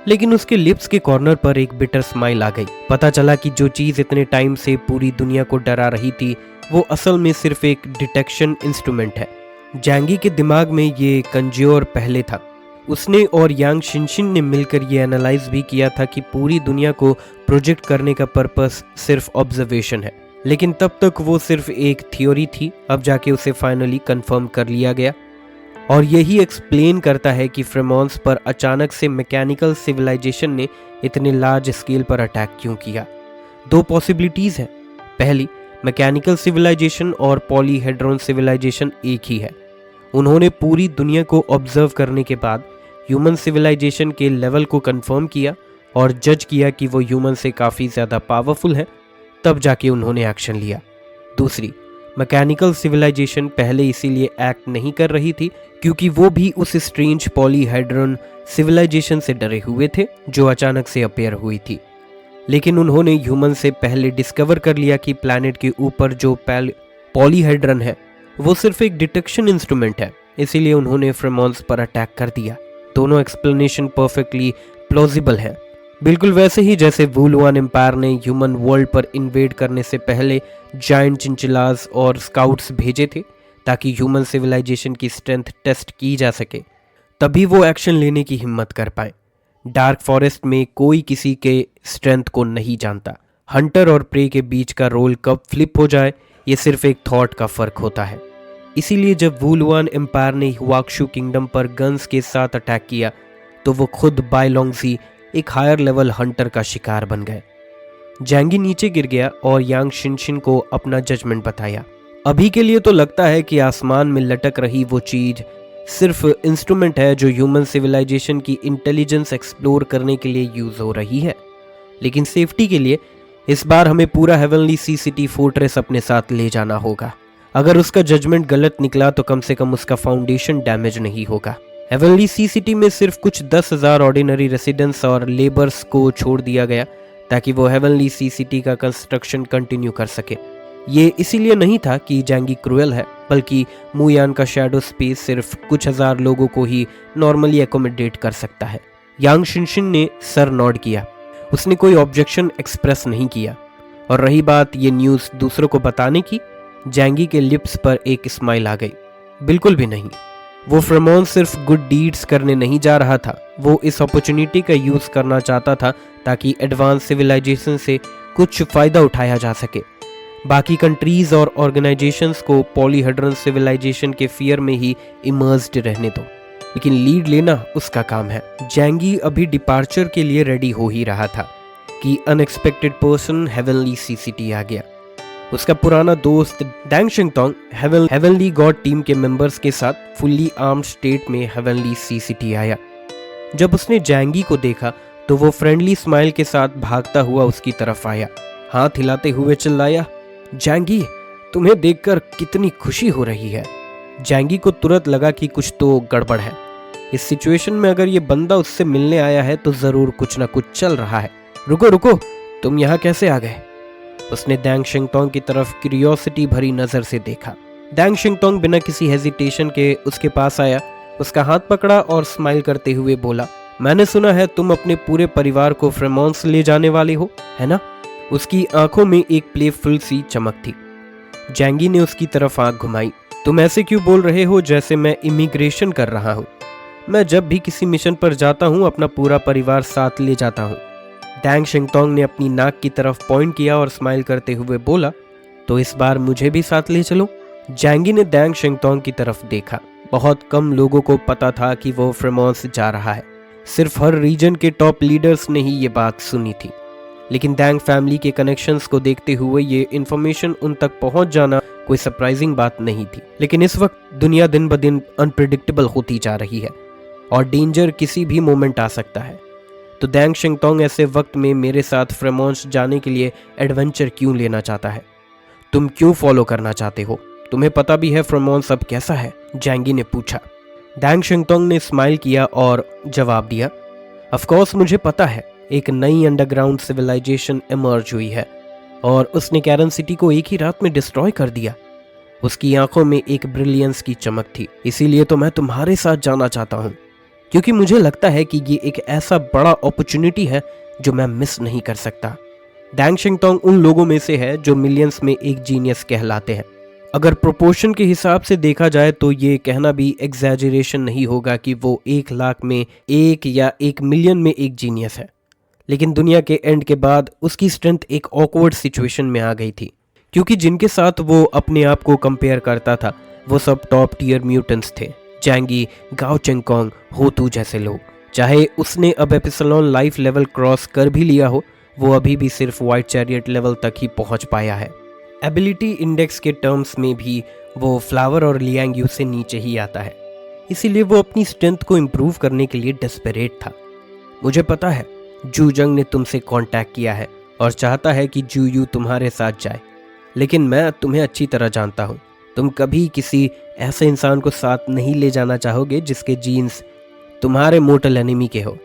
लेकिन उसके लिप्स के कॉर्नर पर एक बिटर स्माइल आ गई। पता चला कि जो चीज़ इतने टाइम से पूरी दुनिया को डरा रही थी वो असल में सिर्फ एक डिटेक्शन इंस्ट्रूमेंट है। जैंगी के दिमाग में ये कंज्योर पहले था, उसने और यांग शिनशिन ने मिलकर ये एनालाइज भी किया था कि पूरी दुनिया को प्रोजेक्ट करने का पर्पस सिर्फ ऑब्जर्वेशन है, लेकिन तब तक वो सिर्फ एक थ्योरी थी। अब जाके उसे फाइनली कंफर्म कर लिया गया और यही एक्सप्लेन करता है कि फ्रेमोन्स पर अचानक से मैकेनिकल सिविलाइजेशन ने इतने लार्ज स्केल पर अटैक क्यों किया। दो पॉसिबिलिटीज हैं। पहली, मैकेनिकल सिविलाइजेशन और पॉलीहेड्रॉन सिविलाइजेशन एक ही है। उन्होंने पूरी दुनिया को ऑब्जर्व करने के बाद ह्यूमन सिविलाइजेशन के लेवल को कंफर्म किया और जज किया कि वो ह्यूमन से काफ़ी ज़्यादा पावरफुल है, तब जाके उन्होंने एक्शन लिया। दूसरी, मैकेनिकल सिविलाइजेशन पहले इसीलिए एक्ट नहीं कर रही थी क्योंकि वो भी उस स्ट्रेंज पॉलीहेड्रॉन सिविलाइजेशन से डरे हुए थे जो अचानक से अपेयर हुई थी। लेकिन उन्होंने ह्यूमन से पहले डिस्कवर कर लिया कि प्लैनेट के ऊपर जो पॉलीहेड्रॉन है वो सिर्फ एक डिटेक्शन इंस्ट्रूमेंट है, इसीलिए उन्होंने फ्रेमोन्स पर अटैक कर दिया। दोनों एक्सप्लेनेशन परफेक्टली प्लॉजिबल है, बिल्कुल वैसे ही जैसे वुलुआन एम्पायर ने ह्यूमन वर्ल्ड पर इन्वेड करने से पहले जायंट चिंचिलाज और स्काउट्स भेजे थे ताकि ह्यूमन सिविलाइजेशन की स्ट्रेंथ टेस्ट की जा सके, तभी वो एक्शन लेने की हिम्मत कर पाए। डार्क फॉरेस्ट में कोई किसी के स्ट्रेंथ को नहीं जानता। हंटर और प्रे के बीच का रोल कब फ्लिप हो जाए ये सिर्फ एक थॉट का फर्क होता है। इसीलिए जब वुलुआन एम्पायर ने हुआक्शु किंगडम पर गन्स के साथ अटैक किया तो वो खुद बाइलोंगजी एक हायर लेवल हंटर का शिकार बन गए। जैंगी नीचे गिर गया और यांग शिनशिन को अपना जजमेंट बताया। अभी के लिए तो लगता है कि आसमान में लटक रही वो चीज सिर्फ इंस्ट्रूमेंट है जो ह्यूमन सिविलाइजेशन की इंटेलिजेंस एक्सप्लोर करने के लिए यूज हो रही है, लेकिन सेफ्टी के लिए इस बार हमें पूरा हेवनली सी सिटी फोर्ट्रेस अपने साथ ले जाना होगा। अगर उसका जजमेंट गलत निकला तो कम से कम उसका फाउंडेशन डैमेज नहीं होगा। हेवनली सी सिटी में सिर्फ कुछ 10,000 ऑर्डिनरी रेसिडेंट्स और लेबर्स को छोड़ दिया गया ताकि वो हेवनली सी सिटी का कंस्ट्रक्शन कंटिन्यू कर सके। ये इसीलिए नहीं था कि जैंगी क्रूएल है, बल्कि मुयान का शैडो स्पेस सिर्फ कुछ हजार लोगों को ही नॉर्मली एकोमोडेट कर सकता है। यांग शिनशिन ने सर नॉड किया, उसने कोई ऑब्जेक्शन एक्सप्रेस नहीं किया। और रही बात ये न्यूज़ दूसरों को बताने की, जैंगी के लिप्स पर एक स्माइल आ गई। बिल्कुल भी नहीं, वो फ्रेमोन सिर्फ गुड डीड्स करने नहीं जा रहा था, वो इस अपॉर्चुनिटी का यूज़ करना चाहता था ताकि एडवांस सिविलाइजेशन से कुछ फ़ायदा उठाया जा सके। बाकी कंट्रीज़ और ऑर्गेनाइजेशंस को पॉलीहेड्रॉन सिविलाइजेशन के फियर में ही इमर्स्ड रहने दो, लेकिन लीड लेना उसका काम है। जैंगी अभी डिपार्चर के लिए रेडी हो ही रहा था कि अनएक्सपेक्टेड पर्सन हेवनली सी सिटी आ गया। उसका पुराना दोस्त डैंग शिंगतोंग हेवनली गॉड टीम के मेंबर्स के साथ फुल्ली आर्म्ड स्टेट में हेवनली सी सिटी आया। जब उसने जैंगी को देखा तो वो फ्रेंडली स्माइल के साथ भागता हुआ उसकी तरफ आया, हाथ हिलाते हुए चिल्लाया, जैंगी, तुम्हें देखकर कितनी खुशी हो रही है। जैंगी को तुरंत लगा कि कुछ तो गड़बड़ है। इस सिचुएशन में अगर ये बंदा उससे मिलने आया है तो जरूर कुछ ना कुछ चल रहा है। रुको रुको, तुम यहाँ कैसे आ गए? उसने डैंग शिंगतोंग की तरफ क्यूरियोसिटी भरी नजर से देखा। डैंग शिंगतोंग बिना किसी हेजिटेशन के उसके पास आया, उसका हाथ पकड़ा और स्माइल करते हुए बोला, मैंने सुना है तुम अपने पूरे परिवार को फ्रेमोन्स ले जाने वाले हो, है ना? उसकी आंखों में एक प्लेफुल सी चमक थी। जैंगी ने उसकी तरफ आंख घुमाई। तुम ऐसे क्यों बोल रहे हो जैसे मैं इमिग्रेशन कर रहा हूँ? मैं जब भी किसी मिशन पर जाता हूँ अपना पूरा परिवार साथ ले जाता हूँ। डैंग शिंगतोंग ने अपनी नाक की तरफ पॉइंट किया और स्माइल करते हुए बोला, तो इस बार मुझे भी साथ ले चलो। जैंगी ने डैंग शिंगतोंग की तरफ देखा। बहुत कम लोगों को पता था कि वो फ्रेमोन्स जा रहा है। सिर्फ हर रीजन के टॉप लीडर्स ने ही ये बात सुनी थी, लेकिन डैंग फैमिली के कनेक्शंस को देखते हुए ये इन्फॉर्मेशन उन तक पहुंच जाना कोई सरप्राइजिंग बात नहीं थी। लेकिन इस वक्त दुनिया दिन ब दिन अनप्रिडिक्टेबल होती जा रही है और डेंजर किसी भी मोमेंट आ सकता है। तो डैंग शिंगतोंग ऐसे वक्त में मेरे साथ फ्रेमोन्स जाने के लिए एडवेंचर क्यों लेना चाहता है? तुम क्यों फॉलो करना चाहते हो? तुम्हें पता भी है फ्रेमोन्स अब कैसा है? जैंगी ने पूछा। डैंग शिंगतोंग ने स्माइल किया और जवाब दिया, ऑफ कोर्स मुझे पता है, एक नई अंडरग्राउंड सिविलाइजेशन इमर्ज हुई है और उसने कैरन सिटी को एक ही रात में डिस्ट्रॉय कर दिया। उसकी आंखों में एक ब्रिलियंस की चमक थी। इसीलिए तो मैं तुम्हारे साथ जाना चाहता हूँ, क्योंकि मुझे लगता है कि ये एक ऐसा बड़ा अपॉर्चुनिटी है जो मैं मिस नहीं कर सकता। डैंग शिंगतोंग उन लोगों में से है जो मिलियंस में एक जीनियस कहलाते हैं। अगर प्रोपोर्शन के हिसाब से देखा जाए तो ये कहना भी एग्जैजरेशन नहीं होगा कि वो 1 लाख में एक या 1 मिलियन में एक जीनियस है। लेकिन दुनिया के एंड के बाद उसकी स्ट्रेंथ एक ऑकवर्ड सिचुएशन में आ गई थी, क्योंकि जिनके साथ वो अपने आप को कंपेयर करता था वो सब टॉप टियर म्यूटेंट्स थे। जैंगी, गाओ चेंगकोंग, होतू जैसे लोग। चाहे उसने अब एपिसलोन लाइफ लेवल क्रॉस कर भी लिया हो, वो अभी भी सिर्फ व्हाइट चैरियट लेवल तक ही पहुंच पाया है। एबिलिटी इंडेक्स के टर्म्स में भी वो फ्लावर और लियांग यू से नीचे ही आता है। इसीलिए वो अपनी स्ट्रेंथ को इम्प्रूव करने के लिए डेस्परेट था। मुझे पता है जू जंग ने तुमसे कांटेक्ट किया है और चाहता है कि जू यू तुम्हारे साथ जाए, लेकिन मैं तुम्हें अच्छी तरह जानता हूँ। तुम कभी किसी ऐसे इंसान को साथ नहीं ले जाना चाहोगे जिसके जीन्स तुम्हारे मोर्टल एनिमी के हो।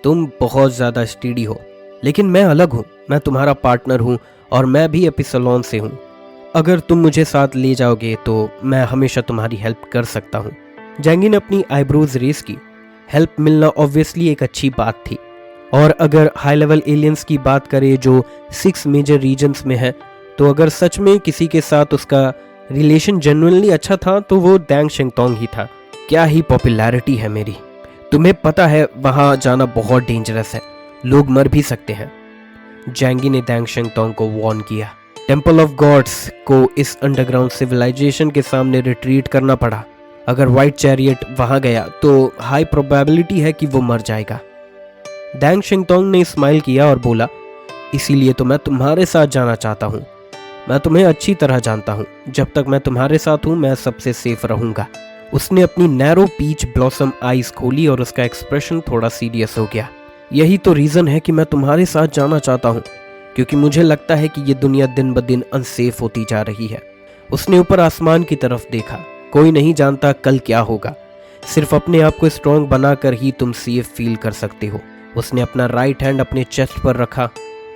तुम बहुत ज़्यादा स्टीडी हो, लेकिन मैं अलग हूँ। मैं तुम्हारा पार्टनर हूँ और मैं भी एपिसलोन से हूँ। अगर तुम मुझे साथ ले जाओगे तो मैं हमेशा तुम्हारी हेल्प कर सकता हूँ। जैंगी ने अपनी आईब्रोज रेस की। हेल्प मिलना ऑब्वियसली एक अच्छी बात थी, और अगर हाई लेवल एलियंस की बात करें जो 6 मेजर रीजन्स में है, तो अगर सच में किसी के साथ उसका रिलेशन जेन्युइनली अच्छा था तो वो दैंग शेंगतोंग ही था। क्या ही पॉपुलैरिटी है मेरी। तुम्हें पता है वहाँ जाना बहुत डेंजरस है, लोग मर भी सकते हैं। जैंगी ने दैंग शेंगतोंग को वार्न किया। टेम्पल ऑफ गॉड्स को इस अंडरग्राउंड सिविलाइजेशन के सामने रिट्रीट करना पड़ा। अगर व्हाइट चैरियट वहाँ गया तो हाई प्रोबेबिलिटी है कि वो मर जाएगा। दैंग शेंगतोंग ने स्माइल किया और बोला, इसीलिए तो मैं तुम्हारे साथ जाना चाहता हूँ। मैं तुम्हें अच्छी तरह जानता हूँ। जब तक मैं तुम्हारे साथ हूँ मैं सबसे सेफ रहूँगा। उसने अपनी नैरो पीच ब्लॉसम आईज खोली और उसका एक्सप्रेशन थोड़ा सीरियस हो गया। यही तो रीज़न है कि मैं तुम्हारे साथ जाना चाहता हूँ, क्योंकि मुझे लगता है कि ये दुनिया दिन ब दिन अनसेफ होती जा रही है। उसने ऊपर आसमान की तरफ देखा। कोई नहीं जानता कल क्या होगा। सिर्फ अपने आप को स्ट्रॉन्ग बनाकर ही तुम सेफ फील कर सकते हो। उसने अपना राइट हैंड अपने चेस्ट पर रखा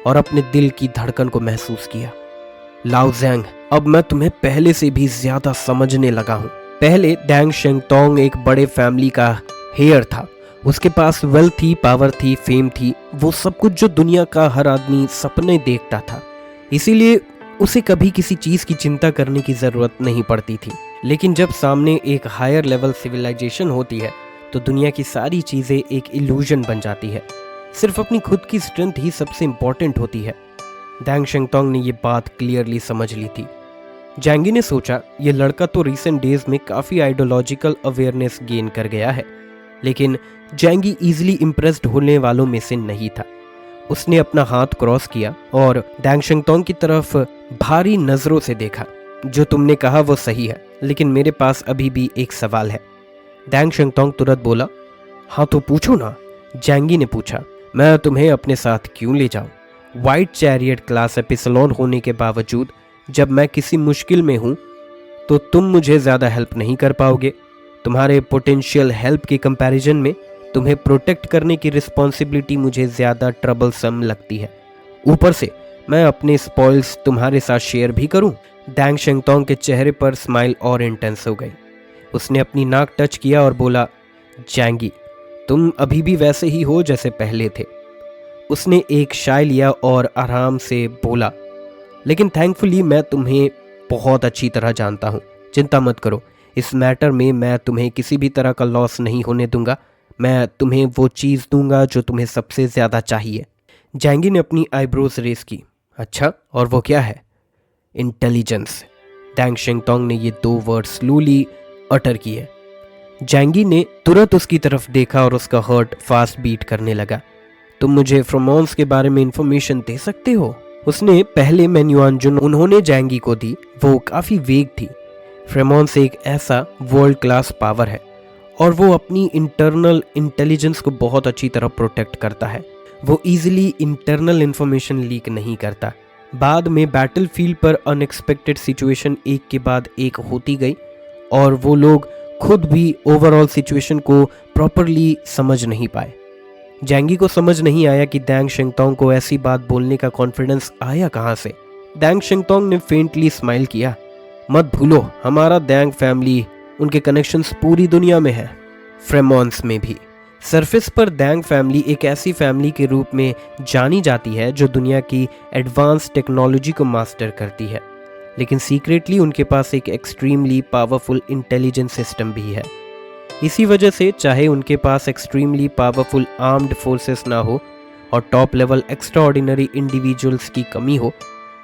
और अपने दिल की धड़कन को महसूस किया। लाओ ज़ैंग, अब मैं तुम्हें पहले से भी ज्यादा समझने लगा हूँ। पहले दैंग शेंगतोंग एक बड़े फैमिली का हेयर था। उसके पास वेल्थ थी, पावर थी, फेम थी, वो सब कुछ जो दुनिया का हर आदमी सपने देखता था। इसीलिए उसे कभी किसी चीज की चिंता करने की जरूरत नहीं पड़ती थी। लेकिन जब सामने एक हायर लेवल सिविलाइजेशन होती है तो दुनिया की सारी चीजें एक इल्यूजन बन जाती है। सिर्फ अपनी खुद की स्ट्रेंथ ही सबसे इंपॉर्टेंट होती है। दैंग शेंगतोंग ने ये बात क्लियरली समझ ली थी। जैंगी ने सोचा, ये लड़का तो रिसेंट डेज में काफ़ी आइडियोलॉजिकल अवेयरनेस गेन कर गया है, लेकिन जैंगी इजीली इम्प्रेस्ड होने वालों में से नहीं था। उसने अपना हाथ क्रॉस किया और दैंग शेंगतोंग की तरफ भारी नज़रों से देखा। जो तुमने कहा वो सही है, लेकिन मेरे पास अभी भी एक सवाल है। दैंग शेंगतोंग तुरंत बोला, हाँ तो पूछो ना। जैंगी ने पूछा, मैं तुम्हें अपने साथ क्यों ले जाऊं? व्हाइट चैरियट क्लास एपिसलोन होने के बावजूद जब मैं किसी मुश्किल में हूं तो तुम मुझे ज़्यादा हेल्प नहीं कर पाओगे। तुम्हारे पोटेंशियल हेल्प के कंपैरिजन में तुम्हें प्रोटेक्ट करने की रिस्पॉन्सिबिलिटी मुझे ज़्यादा ट्रबलसम लगती है। ऊपर से मैं अपने स्पॉइल्स तुम्हारे साथ शेयर भी करूं। दैंग शेंगतोंग के चेहरे पर स्माइल और इंटेंस हो गई। उसने अपनी नाक टच किया और बोला, जैंगी, तुम अभी भी वैसे ही हो जैसे पहले थे। उसने एक चाय लिया और आराम से बोला, लेकिन थैंकफुली मैं तुम्हें बहुत अच्छी तरह जानता हूँ। चिंता मत करो, इस मैटर में मैं तुम्हें किसी भी तरह का लॉस नहीं होने दूंगा। मैं तुम्हें वो चीज़ दूंगा जो तुम्हें सबसे ज़्यादा चाहिए। जैंगी ने अपनी आईब्रोज रेस की। अच्छा, और वो क्या है? इंटेलिजेंस। दैंग शेंगतोंग ने ये 2 वर्ड स्लोली अटर किए। जैंगी ने तुरंत उसकी तरफ देखा और उसका हार्ट फास्ट बीट करने लगा। तुम मुझे फ्रोमॉन्स के बारे में इंफॉर्मेशन दे सकते हो? उसने पहले मैन्युआन जो उन्होंने जैंगी को दी वो काफ़ी वेग थी। फ्रेमॉन्स एक ऐसा वर्ल्ड क्लास पावर है और वो अपनी इंटरनल इंटेलिजेंस को बहुत अच्छी तरह प्रोटेक्ट करता है। वो इजीली इंटरनल इंफॉर्मेशन लीक नहीं करता। बाद में बैटलफील्ड पर अनएक्सपेक्टेड सिचुएशन एक के बाद एक होती गई और वो लोग खुद भी ओवरऑल सिचुएशन को प्रॉपरली समझ नहीं पाए। जैंगी को समझ नहीं आया कि दैंग शेंगतोंग को ऐसी बात बोलने का कॉन्फिडेंस आया कहाँ से। दैंग शेंगतोंग ने फेंटली स्माइल किया। मत भूलो, हमारा दैंग फैमिली, उनके कनेक्शंस पूरी दुनिया में है, फ्रेमॉन्स में भी। सरफेस पर दैंग फैमिली एक ऐसी फैमिली के रूप में जानी जाती है जो दुनिया की एडवांस टेक्नोलॉजी को मास्टर करती है। लेकिन सीक्रेटली उनके पास एक एक्सट्रीमली पावरफुल इंटेलिजेंस सिस्टम भी है। इसी वजह से चाहे उनके पास एक्सट्रीमली पावरफुल आर्म्ड फोर्सेस ना हो और टॉप लेवल एक्स्ट्राऑर्डिनरी इंडिविजुअल्स की कमी हो,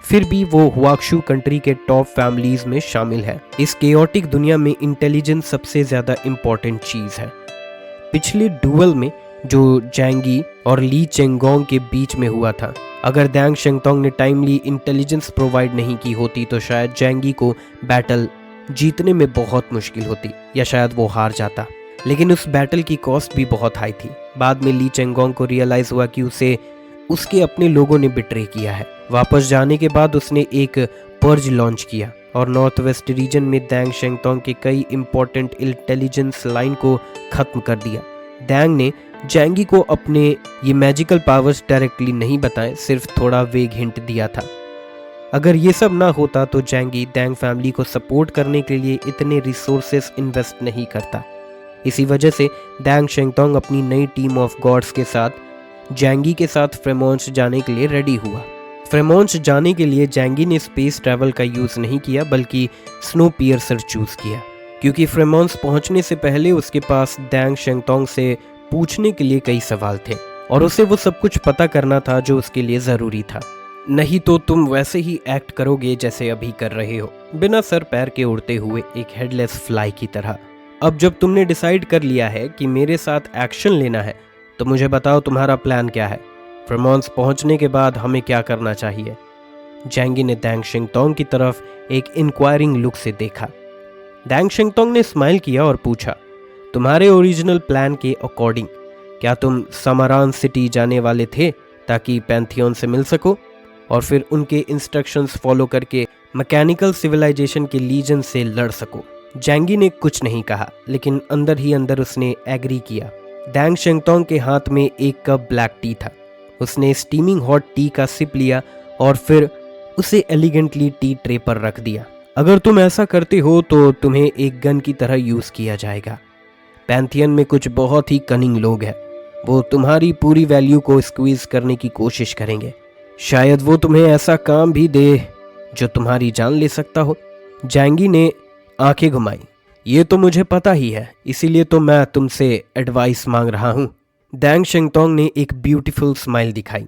फिर भी वो हुआक्शू कंट्री के टॉप फैमिलीज में शामिल है। इस केओटिक दुनिया में इंटेलिजेंस सबसे ज्यादा इंपॉर्टेंट चीज है। पिछले डुअल में जो जैंगी और ली चेंगोंग के बीच में हुआ था, अगर दैंग शेंगतोंग ने टाइमली इंटेलिजेंस प्रोवाइड नहीं की होती तो शायद जैंगी को बैटल जीतने में बहुत मुश्किल होती या शायद वो हार जाता। लेकिन उस बैटल की कॉस्ट भी बहुत हाई थी। बाद में ली चेंगोंग को रियलाइज हुआ कि उसे उसके अपने लोगों ने बिट्रे किया है। वापस जाने के बाद उसने एक पर्ज लॉन्च किया और नॉर्थ वेस्ट रीजन में दैंग शेंगतोंग के कई इंपॉर्टेंट इंटेलिजेंस लाइन को खत्म कर दिया। दैंग ने जैंगी को अपने ये मैजिकल पावर्स डायरेक्टली नहीं बताए, सिर्फ थोड़ा वेग हिंट दिया था। अगर ये सब ना होता तो जैंगी दैंग फैमिली को सपोर्ट करने के लिए इतने रिसोर्सेस इन्वेस्ट नहीं करता। इसी वजह से दैंग शेंगतोंग अपनी नई टीम ऑफ गॉड्स के साथ जैंगी के साथ फ्रेमोंस जाने के लिए रेडी हुआ। फ्रेमोंस जाने के लिए जैंगी ने स्पेस ट्रैवल का यूज़ नहीं किया बल्कि स्नो पियर्सर चूज़ किया, क्योंकि फ्रेमोंस पहुंचने से पहले उसके पास दैंग शेंगतोंग से पूछने के लिए कई सवाल थे और उसे वो सब कुछ पता करना था जो उसके लिए ज़रूरी था। नहीं तो तुम वैसे ही एक्ट करोगे जैसे अभी कर रहे हो, बिना सर पैर के उड़ते हुए एक हेडलेस फ्लाई की तरह। अब जब तुमने डिसाइड कर लिया है कि मेरे साथ एक्शन लेना है तो मुझे बताओ तुम्हारा प्लान क्या है। फ्रेमोंस पहुंचने के बाद हमें क्या करना चाहिए? जैंगी ने दैंग शेंगतोंग की तरफ एक इंक्वायरिंग लुक से देखा। दैंग शेंगतोंग ने स्माइल किया और पूछा, तुम्हारे ओरिजिनल प्लान के अकॉर्डिंग क्या तुम समारान सिटी जाने वाले थे ताकि पैंथियन से मिल सको और फिर उनके इंस्ट्रक्शंस फॉलो करके मैकेनिकल सिविलाइजेशन के लीजन से लड़ सको? जैंगी ने कुछ नहीं कहा, लेकिन अंदर ही अंदर उसने एग्री किया। दैंग शेंगतोंग के हाथ में एक कप ब्लैक टी था। उसने स्टीमिंग हॉट टी का सिप लिया और फिर उसे एलिगेंटली टी ट्रे पर रख दिया। अगर तुम ऐसा करते हो तो तुम्हें एक गन की तरह यूज किया जाएगा। पैंथियन में कुछ बहुत ही कनिंग लोग हैं, वो तुम्हारी पूरी वैल्यू को स्क्वीज करने की कोशिश करेंगे। शायद वो तुम्हें ऐसा काम भी दे जो तुम्हारी जान ले सकता हो। जैंगी ने आंखें घुमाई। ये तो मुझे पता ही है, इसीलिए तो मैं तुमसे एडवाइस मांग रहा हूँ। दैंग शेंगतोंग ने एक ब्यूटीफुल स्माइल दिखाई।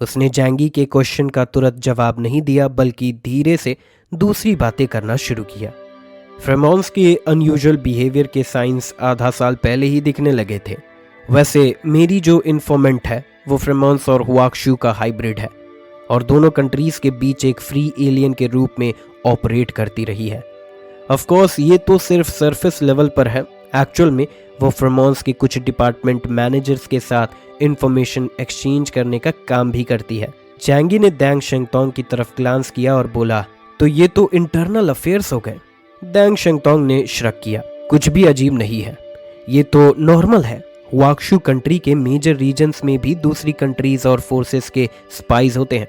उसने जैंगी के क्वेश्चन का तुरंत जवाब नहीं दिया बल्कि धीरे से दूसरी बातें करना शुरू किया। फ्रेमोंस के अनयूजुअल बिहेवियर के साइंस आधा साल पहले ही दिखने लगे थे। वैसे मेरी जो इन्फॉर्मेंट है वो फ्रेमोंस और हुआक्शू का हाइब्रिड है और दोनों कंट्रीज के बीच एक फ्री एलियन के रूप में ऑपरेट करती रही है। ऑफ कोर्स ये तो सिर्फ सरफेस लेवल पर है। एक्चुअल में वो फ्रेमोंस के कुछ डिपार्टमेंट मैनेजर्स के साथ इंफॉर्मेशन एक्सचेंज करने का काम भी करती है। जैंगी ने दैंग शेंगतोंग की तरफ ग्लांस किया और बोला, तो ये तो इंटरनल अफेयर्स हो गए। दैंग शेंगतोंग ने श्रक किया, कुछ भी अजीब नहीं है, ये तो नॉर्मल है। हुआक्शू कंट्री के मेजर रीजन्स में भी दूसरी कंट्रीज और फोर्सेस के स्पाइज होते हैं।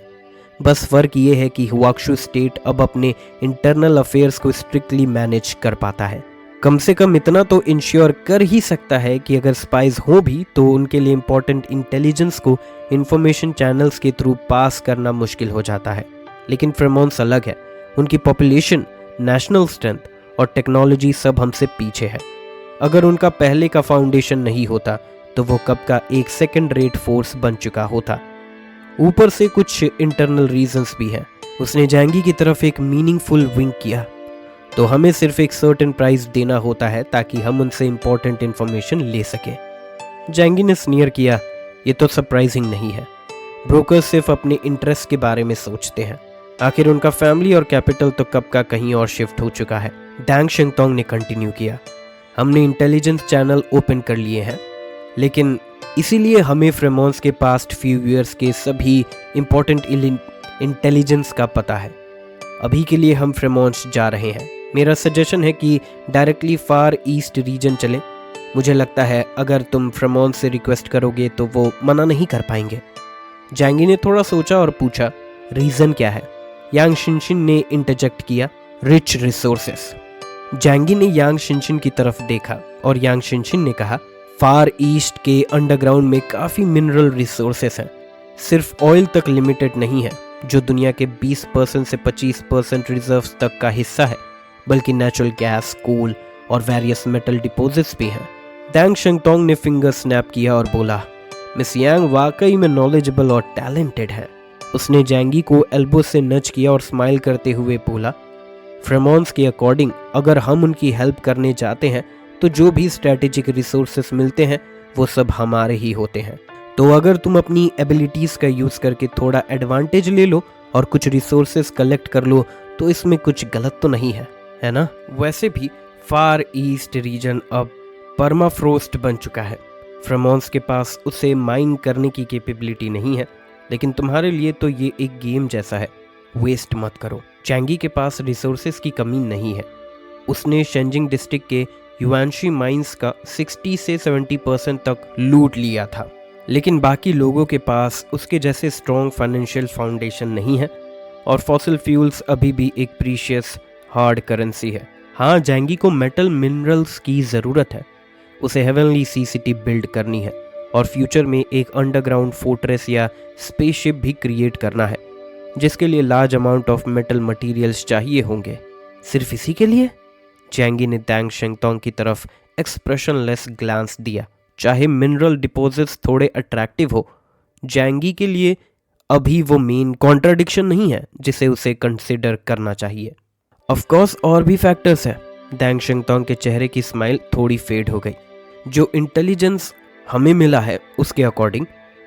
बस फर्क ये है कि हुआक्शू स्टेट अब अपने इंटरनल अफेयर्स को स्ट्रिक्टली मैनेज कर पाता है। कम से कम इतना तो इंश्योर कर ही सकता है कि अगर स्पाइज हो भी तो उनके लिए इंपॉर्टेंट इंटेलिजेंस को इंफॉर्मेशन चैनल्स के थ्रू पास करना मुश्किल हो जाता है। लेकिन फ्रेमोंस अलग है। उनकी पॉपुलेशन, नेशनल स्ट्रेंथ और टेक्नोलॉजी सब हमसे पीछे है। अगर उनका पहले का फाउंडेशन नहीं होता तो वो कब का एक सेकंड रेट फोर्स बन चुका होता। ऊपर से कुछ इंटरनल रीजंस भी हैं। उसने जैंगी की तरफ एक मीनिंगफुल विंक किया। तो हमें सिर्फ एक सर्टेन प्राइस देना होता है ताकि हम उनसे इंपॉर्टेंट इंफॉर्मेशन ले सके। जैंगी ने स्नीयर किया, ये तो सरप्राइजिंग नहीं है। ब्रोकर्स सिर्फ अपने इंटरेस्ट के बारे में सोचते हैं। आखिर उनका फैमिली और कैपिटल तो कब का कहीं और शिफ्ट हो चुका है। दैंग शेंगतोंग ने कंटिन्यू किया, हमने इंटेलिजेंस चैनल ओपन कर लिए हैं, लेकिन इसीलिए हमें फ्रेमोंस के पास्ट फ्यू ईयर्स के सभी इंपॉर्टेंट इंटेलिजेंस का पता है। अभी के लिए हम फ्रेमोंस जा रहे हैं। मेरा सजेशन है कि डायरेक्टली फार ईस्ट रीजन चलें। मुझे लगता है अगर तुम फ्रेमोंस से रिक्वेस्ट करोगे तो वो मना नहीं कर पाएंगे। जैंगी ने थोड़ा सोचा और पूछा, रीज़न क्या है? यांग शिनशिन ने इंटरजेक्ट किया, रिच रिसोर्सेस। जैंगी ने यांग शिनशिन की तरफ देखा और यांग शिनशिन ने कहा, फार ईस्ट के अंडरग्राउंड में काफ़ी मिनरल रिसोर्सेस हैं। सिर्फ ऑयल तक लिमिटेड नहीं है, जो दुनिया के 20% से 25% रिजर्व्स तक का हिस्सा है, बल्कि नेचुरल गैस, कोल और वेरियस मेटल डिपॉजिट्स भी हैं। दैंग शिंगतोंग ने फिंगर स्नैप किया और बोला, मिस यांग वाकई में नॉलेजेबल और टैलेंटेड है। उसने जैंगी को एल्बो से नच किया और स्माइल करते हुए बोला, फ्रेमोन्स के अकॉर्डिंग अगर हम उनकी हेल्प करने जाते हैं तो जो भी स्ट्रेटेजिक रिसोर्सेस मिलते हैं वो सब हमारे ही होते हैं। तो अगर तुम अपनी एबिलिटीज का यूज करके थोड़ा एडवांटेज ले लो और कुछ रिसोर्सेस कलेक्ट कर लो तो इसमें कुछ गलत तो नहीं है ना? वैसे भी फार ईस्ट रीजन अब परमाफ्रोस्ट बन चुका है। फ्रेमोन्स के पास उसे माइन करने की कैपेबिलिटी नहीं है, लेकिन तुम्हारे लिए तो ये एक गेम जैसा है, वेस्ट मत करो। जैंगी के पास रिसोर्सेज की कमी नहीं है। उसने शेंजिंग डिस्ट्रिक्ट के युआनशी माइंस का 60 से 70% तक लूट लिया था, लेकिन बाकी लोगों के पास उसके जैसे स्ट्रॉन्ग फाइनेंशियल फाउंडेशन नहीं है और फॉसिल फ्यूल्स अभी भी एक प्रीशियस हार्ड करेंसी है। हाँ, जैंगी को मेटल मिनरल्स की ज़रूरत है। उसे हेवनली सी सिटी बिल्ड करनी है और फ्यूचर में एक अंडरग्राउंड फोर्ट्रेस या स्पेसशिप भी क्रिएट करना है, जिसके लिए large amount of metal materials चाहिए होंगे। सिर्फ इसी के लिए? जैंगी ने दैंग शिंगतोंग की तरफ एक्सप्रेशनलेस ग्लांस दिया। चाहे मिनरल डिपॉजिट्स थोड़े अट्रैक्टिव हो, जैंगी के लिए अभी वो मेन कॉन्ट्राडिक्शन नहीं है जिसे उसे कंसिडर करना चाहिए। ऑफ कोर्स और भी फैक्टर्स हैं। दैंग शिंगतोंग के चेहरे की स्माइल थोड़ी फेड हो गई। जो इंटेलिजेंस हमें मिला है उसके अकॉर्डिंग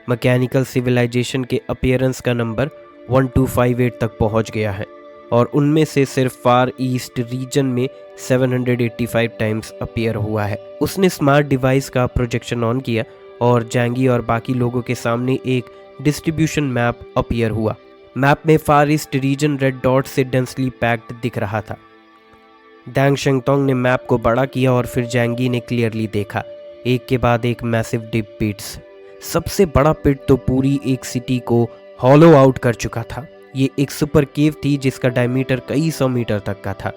मैकेनिकल सिविलाइजेशन के अपीयरेंस का नंबर 1258 तक पहुंच गया है और उनमें से सिर्फ फार ईस्ट रीजन में 785 टाइम्स अपीयर हुआ है। उसने स्मार्ट डिवाइस का प्रोजेक्शन ऑन किया और जैंगी और बाकी लोगों के सामने एक डिस्ट्रीब्यूशन मैप अपीयर हुआ। मैप में फार ईस्ट रीजन रेड डॉट से डेंसली पैक्ड दिख रहा था। दैंग शिंगतोंग ने मैप को बड़ा किया और फिर जैंगी ने क्लियरली देखा, एक के बाद एक मैसिव डीप पिट्स। सबसे बड़ा पिट तो पूरी एक सिटी को हॉलो आउट कर चुका था। ये एक सुपर केव थी जिसका डायमीटर कई 100 मीटर तक का था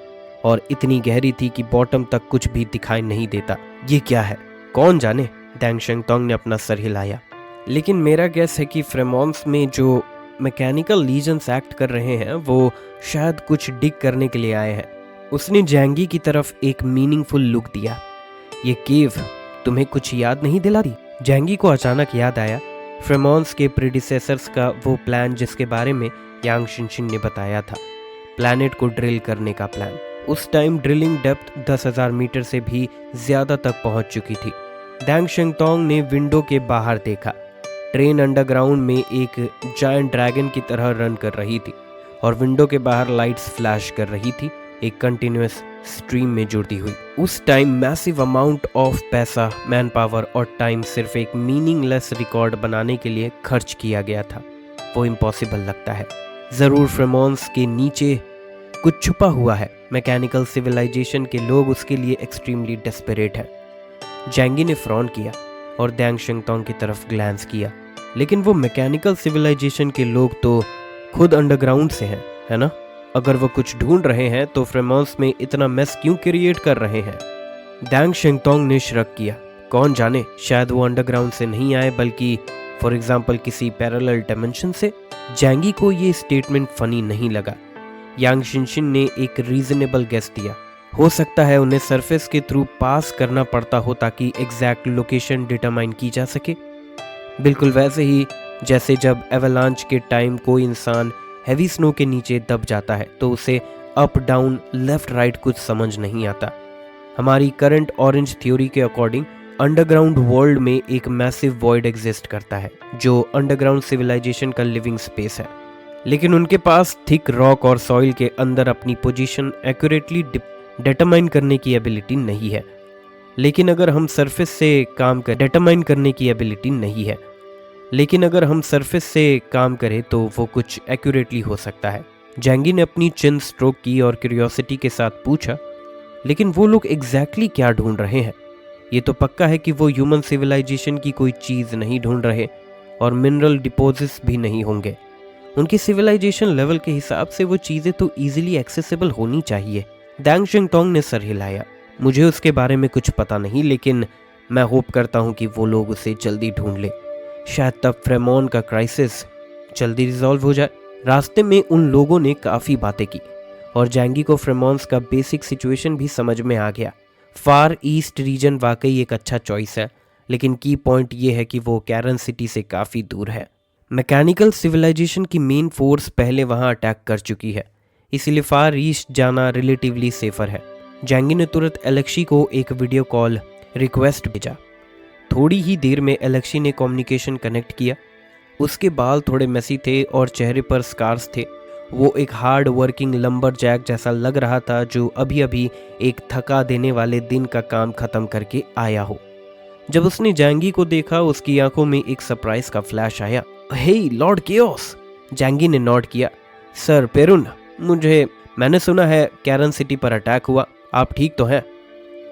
और इतनी गहरी थी कि बॉटम तक कुछ भी दिखाई नहीं देता। ये क्या है, कौन जाने? दैंग शिंगतोंग ने अपना सर हिलाया। लेकिन मेरा गैस है कि फ्रेमोन्स में जो मैकेनिकल लीजन्स एक्ट कर रहे हैं वो शायद कुछ डिग करने के लिए आए हैं। उसने जैंगी की तरफ एक मीनिंगफुल लुक दिया। ये केव तुम्हें कुछ याद नहीं दिलाती? जैंगी को अचानक याद आया फ्रेमोन्स के प्रीडिसेसर्स का वो प्लान जिसके बारे में यांग शिनशिन ने बताया था, प्लैनेट को ड्रिल करने का प्लान। उस टाइम ड्रिलिंग डेप्थ 10,000 मीटर से भी ज्यादा तक पहुंच चुकी थी। दैंग शिंगतोंग ने विंडो के बाहर देखा। ट्रेन अंडरग्राउंड में एक जायंट ड्रैगन की तरह रन कर रही थी और विंडो के बाहर लाइट्स फ्लैश कर रही थी, एक कंटिन्यूअस स्ट्रीम में जुड़ती हुई। उस टाइम मैसिव अमाउंट ऑफ पैसा, मैन पावर और टाइम सिर्फ एक मीनिंगलेस रिकॉर्ड बनाने के लिए खर्च किया गया था। वो इम्पॉसिबल लगता है। जरूर फ्रेमोन्स के नीचे कुछ छुपा हुआ है। मैकेनिकल सिविलाइजेशन के लोग उसके लिए एक्सट्रीमली डेस्परेट है। जैंगी ने फ्रॉन किया और दैंग शिंगतोंग की तरफ ग्लैंस किया। लेकिन वो मैकेनिकल सिविलाइजेशन के लोग तो खुद अंडरग्राउंड से हैं, है ना? अगर वो कुछ ढूंढ रहे हैं तो फ्रेमोन्स में इतना मेस क्यों क्रिएट कर रहे हैं? दैंग शिंगतोंग ने श्रग किया। कौन जाने, शायद वो अंडरग्राउंड से नहीं आए बल्कि फॉर एग्जाम्पल किसी पैरेलल डायमेंशन से। जैंगी को ये स्टेटमेंट फनी नहीं लगा। यांग शिनशिन ने एक रीजनेबल गेस दिया। हो सकता है उन्हें सरफेस के थ्रू पास करना पड़ता हो ताकि एग्जैक्ट लोकेशन डिटरमाइन की जा सके। बिल्कुल वैसे ही जैसे जब एवलांच के टाइम कोई इंसान हैवी स्नो के नीचे दब जाता है तो उसे अप डाउन लेफ्ट राइट कुछ समझ नहीं आता। हमारी करंट ऑरेंज थ्योरी के अकॉर्डिंग अंडरग्राउंड वर्ल्ड में एक मैसिव वॉइड एग्जिस्ट करता है जो अंडरग्राउंड सिविलाइजेशन का लिविंग स्पेस है, लेकिन उनके पास थिक रॉक और सॉइल के अंदर अपनी पोजीशन एक्यूरेटली डिटरमाइन करने की एबिलिटी नहीं है। लेकिन अगर हम सरफेस से काम कर डिटरमाइन करने की एबिलिटी नहीं है लेकिन अगर हम सरफेस से काम करें तो वो कुछ एक्यूरेटली हो सकता है। जैंगी ने अपनी चिन स्ट्रोक की और क्यूरियोसिटी के साथ पूछा, लेकिन वो लोग एग्जैक्टली क्या ढूंढ रहे हैं? ये तो पक्का है कि वो ह्यूमन सिविलाइजेशन की कोई चीज़ नहीं ढूंढ रहे और मिनरल डिपॉजिट्स भी नहीं होंगे। उनकी सिविलाइजेशन लेवल के हिसाब से वो चीज़ें तो ईजिली एक्सेसिबल होनी चाहिए। दैंग शिंगतोंग ने सर हिलाया। मुझे उसके बारे में कुछ पता नहीं, लेकिन मैं होप करता हूँ कि वो लोग उसे जल्दी ढूंढ ले। शायद तब फ्रेमोन का क्राइसिस जल्दी रिजॉल्व हो जाए। रास्ते में उन लोगों ने काफ़ी बातें की और जैंगी को फ्रेमोन्स का बेसिक सिचुएशन भी समझ में आ गया। फार ईस्ट रीजन वाकई एक अच्छा चॉइस है, लेकिन की पॉइंट ये है कि वो कैरन सिटी से काफ़ी दूर है। मैकेनिकल सिविलाइजेशन की मेन फोर्स पहले वहाँ अटैक कर चुकी है, इसीलिए फार ईस्ट जाना रिलेटिवली सेफर है। जैंगी ने तुरंत एलेक्सी को एक वीडियो कॉल रिक्वेस्ट भेजा। थोड़ी ही देर में एलेक्सी ने कम्युनिकेशन कनेक्ट किया। उसके बाल थोड़े मेसी थे और चेहरे पर स्कार्स थे। वो एक हार्ड वर्किंग लंबर जैक जैसा लग रहा था, जो अभी अभी एक थका देने वाले दिन का काम खत्म करके आया हो। जब उसने जैंगी को देखा, उसकी आंखों में एक सरप्राइज का फ्लैश आया। हे लॉर्ड केओस! जैंगी ने नॉट किया। सर पेरुन, मैंने सुना है कैरन सिटी पर अटैक हुआ, आप ठीक तो हैं?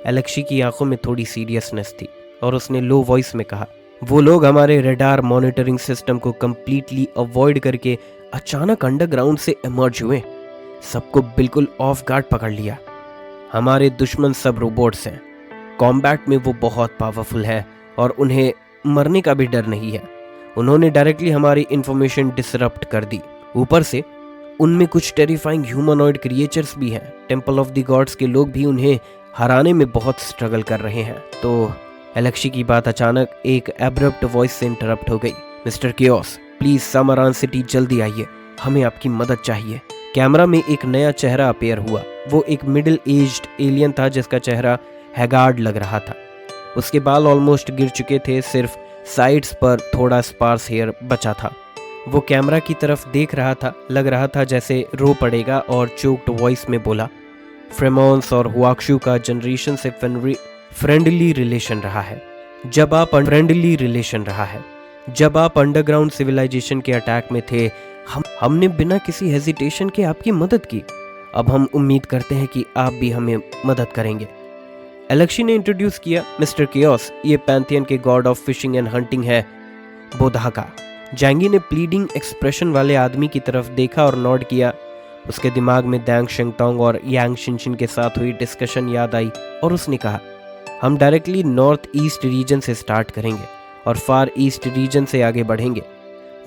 एलेक्सी की आंखों में थोड़ी सीरियसनेस थी और उसने लो वॉइस में कहा, वो लोग हमारे रेडार मॉनिटरिंग सिस्टम को कंप्लीटली अवॉइड करके अचानक अंडरग्राउंड से इमर्ज हुए। सबको बिल्कुल ऑफ गार्ड पकड़ लिया। हमारे दुश्मन सब रोबोट्स हैं। कॉम्बैट में वो बहुत पावरफुल है और उन्हें मरने का भी डर नहीं है। उन्होंने डायरेक्टली हमारी इंफॉर्मेशन डिसरप्ट कर दी। ऊपर से उनमें कुछ टेरिफाइंग ह्यूमनॉइड क्रिएचर्स भी हैं। टेंपल ऑफ द गॉड्स के लोग भी उन्हें हराने में बहुत स्ट्रगल कर रहे हैं। तो एलेक्सी की बात अचानक एक एब्रप्ट वॉइस से इंटरप्ट हो गई। मिस्टर केओस, प्लीज समारान सिटी जल्दी आइए, हमें आपकी मदद चाहिए। कैमरा में एक नया चेहरा अपेयर हुआ। वो एक मिडिल एज्ड एलियन था जिसका चेहरा हैगार्ड लग रहा था। उसके बाल ऑलमोस्ट गिर चुके थे, सिर्फ साइड्स पर थोड़ा स्पार्स हेयर बचा था। वो कैमरा की तरफ देख रहा था, लग रहा था जैसे रो पड़ेगा, और चोक्ड वॉइस में बोला, फ्रेमोन्स और हुआक्शु का जनरेशन से फ्रेंडली रिलेशन रहा है। जब आप अंडरग्राउंड सिविलाइजेशन के अटैक में थे, हमने बिना किसी हेजिटेशन के आपकी मदद की। अब हम उम्मीद करते हैं कि आप भी हमें मदद करेंगे। एलेक्सी ने इंट्रोड्यूस किया, मिस्टर केओस, ये पैंथियन के God of fishing and hunting है, बोधाका। जैंगी ने प्लीडिंग एक्सप्रेशन वाले आदमी की तरफ देखा और नॉड किया। उसके दिमाग में दैंग शेंगतोंग और यांग शिनशिन के साथ हुई डिस्कशन याद आई और उसने कहा, हम डायरेक्टली नॉर्थ ईस्ट रीजन से स्टार्ट करेंगे और फार ईस्ट रीजन से आगे बढ़ेंगे।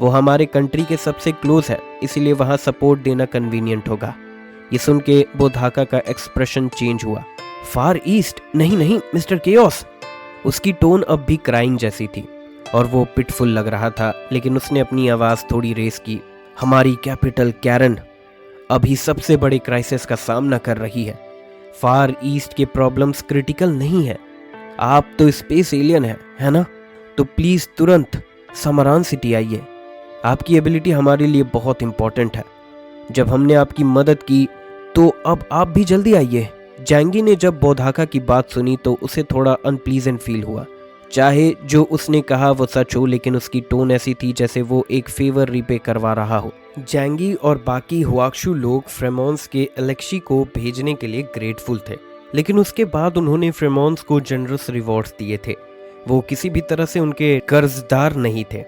वो हमारे कंट्री के सबसे क्लोज है, इसीलिए वहाँ सपोर्ट देना कन्वीनियंट होगा। ये सुन के बोधाका का एक्सप्रेशन चेंज हुआ। फार ईस्ट? नहीं मिस्टर केओस। उसकी टोन अब भी क्राइंग जैसी थी और वो पिटफुल लग रहा था, लेकिन उसने अपनी आवाज़ थोड़ी रेस की। हमारी कैपिटल कैरन अभी सबसे बड़े क्राइसिस का सामना कर रही है। फार ईस्ट के प्रॉब्लम्स क्रिटिकल नहीं है। आप तो स्पेस एलियन है ना? तो प्लीज़ तुरंत समारान सिटी आइए। आपकी एबिलिटी हमारे लिए बहुत इंपॉर्टेंट है। जब हमने आपकी मदद की तो अब आप भी जल्दी आइए। जैंगी ने जब बोधाका की बात सुनी तो उसे थोड़ा अनप्लीजेंट फील हुआ। चाहे जो उसने कहा वो सच हो, लेकिन उसकी टोन ऐसी थी जैसे वो एक फेवर रिपे करवा रहा हो। जैंगी और बाकी हुआक्शु लोग फ्रेमोन्स के एलेक्सी को भेजने के लिए ग्रेटफुल थे, लेकिन उसके बाद उन्होंने फ्रेमोन्स को जनरस रिवॉर्ड्स दिए थे। वो किसी भी तरह से उनके कर्जदार नहीं थे,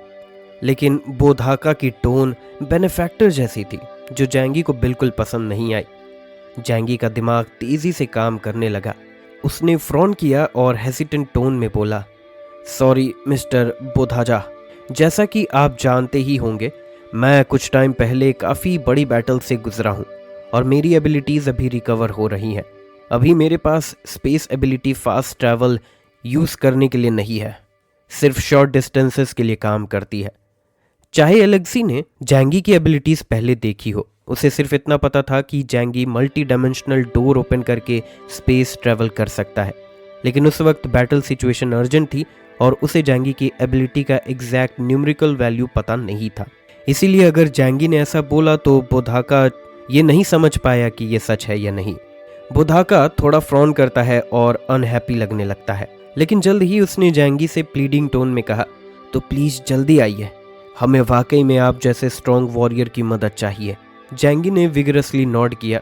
लेकिन बोधाका की टोन बेनिफैक्टर जैसी थी, जो जैंगी को बिल्कुल पसंद नहीं आई। जैंगी का दिमाग तेजी से काम करने लगा। उसने फ्रॉन किया और हेसिटेंट टोन में बोला, सॉरी मिस्टर बोधाजा, जैसा कि आप जानते ही होंगे, मैं कुछ टाइम पहले काफ़ी बड़ी बैटल से गुजरा हूँ और मेरी एबिलिटीज़ अभी रिकवर हो रही हैं। अभी मेरे पास space ability fast travel use करने के लिए नहीं है, सिर्फ शॉर्ट डिस्टेंसेस के लिए काम करती है। चाहे एलेक्सी ने जैंगी की एबिलिटीज़ पहले देखी हो, उसे सिर्फ इतना पता था कि जैंगी मल्टी डायमेंशनल डोर ओपन करके स्पेस ट्रैवल कर सकता है, लेकिन उस वक्त बैटल सिचुएशन अर्जेंट थी और उसे जैंगी की एबिलिटी का एग्जैक्ट न्यूमेरिकल वैल्यू पता नहीं था। इसीलिए अगर जैंगी ने ऐसा बोला तो बोधाका ये नहीं समझ पाया कि ये सच है या नहीं। बोधाका थोड़ा फ्रॉन करता है और अनहैप्पी लगने लगता है, लेकिन जल्द ही उसने जैंगी से प्लीडिंग टोन में कहा, तो प्लीज़ जल्दी आइए, हमें वाकई में आप जैसे स्ट्रॉन्ग वॉरियर की मदद चाहिए। जैंगी ने विगरसली नॉड किया,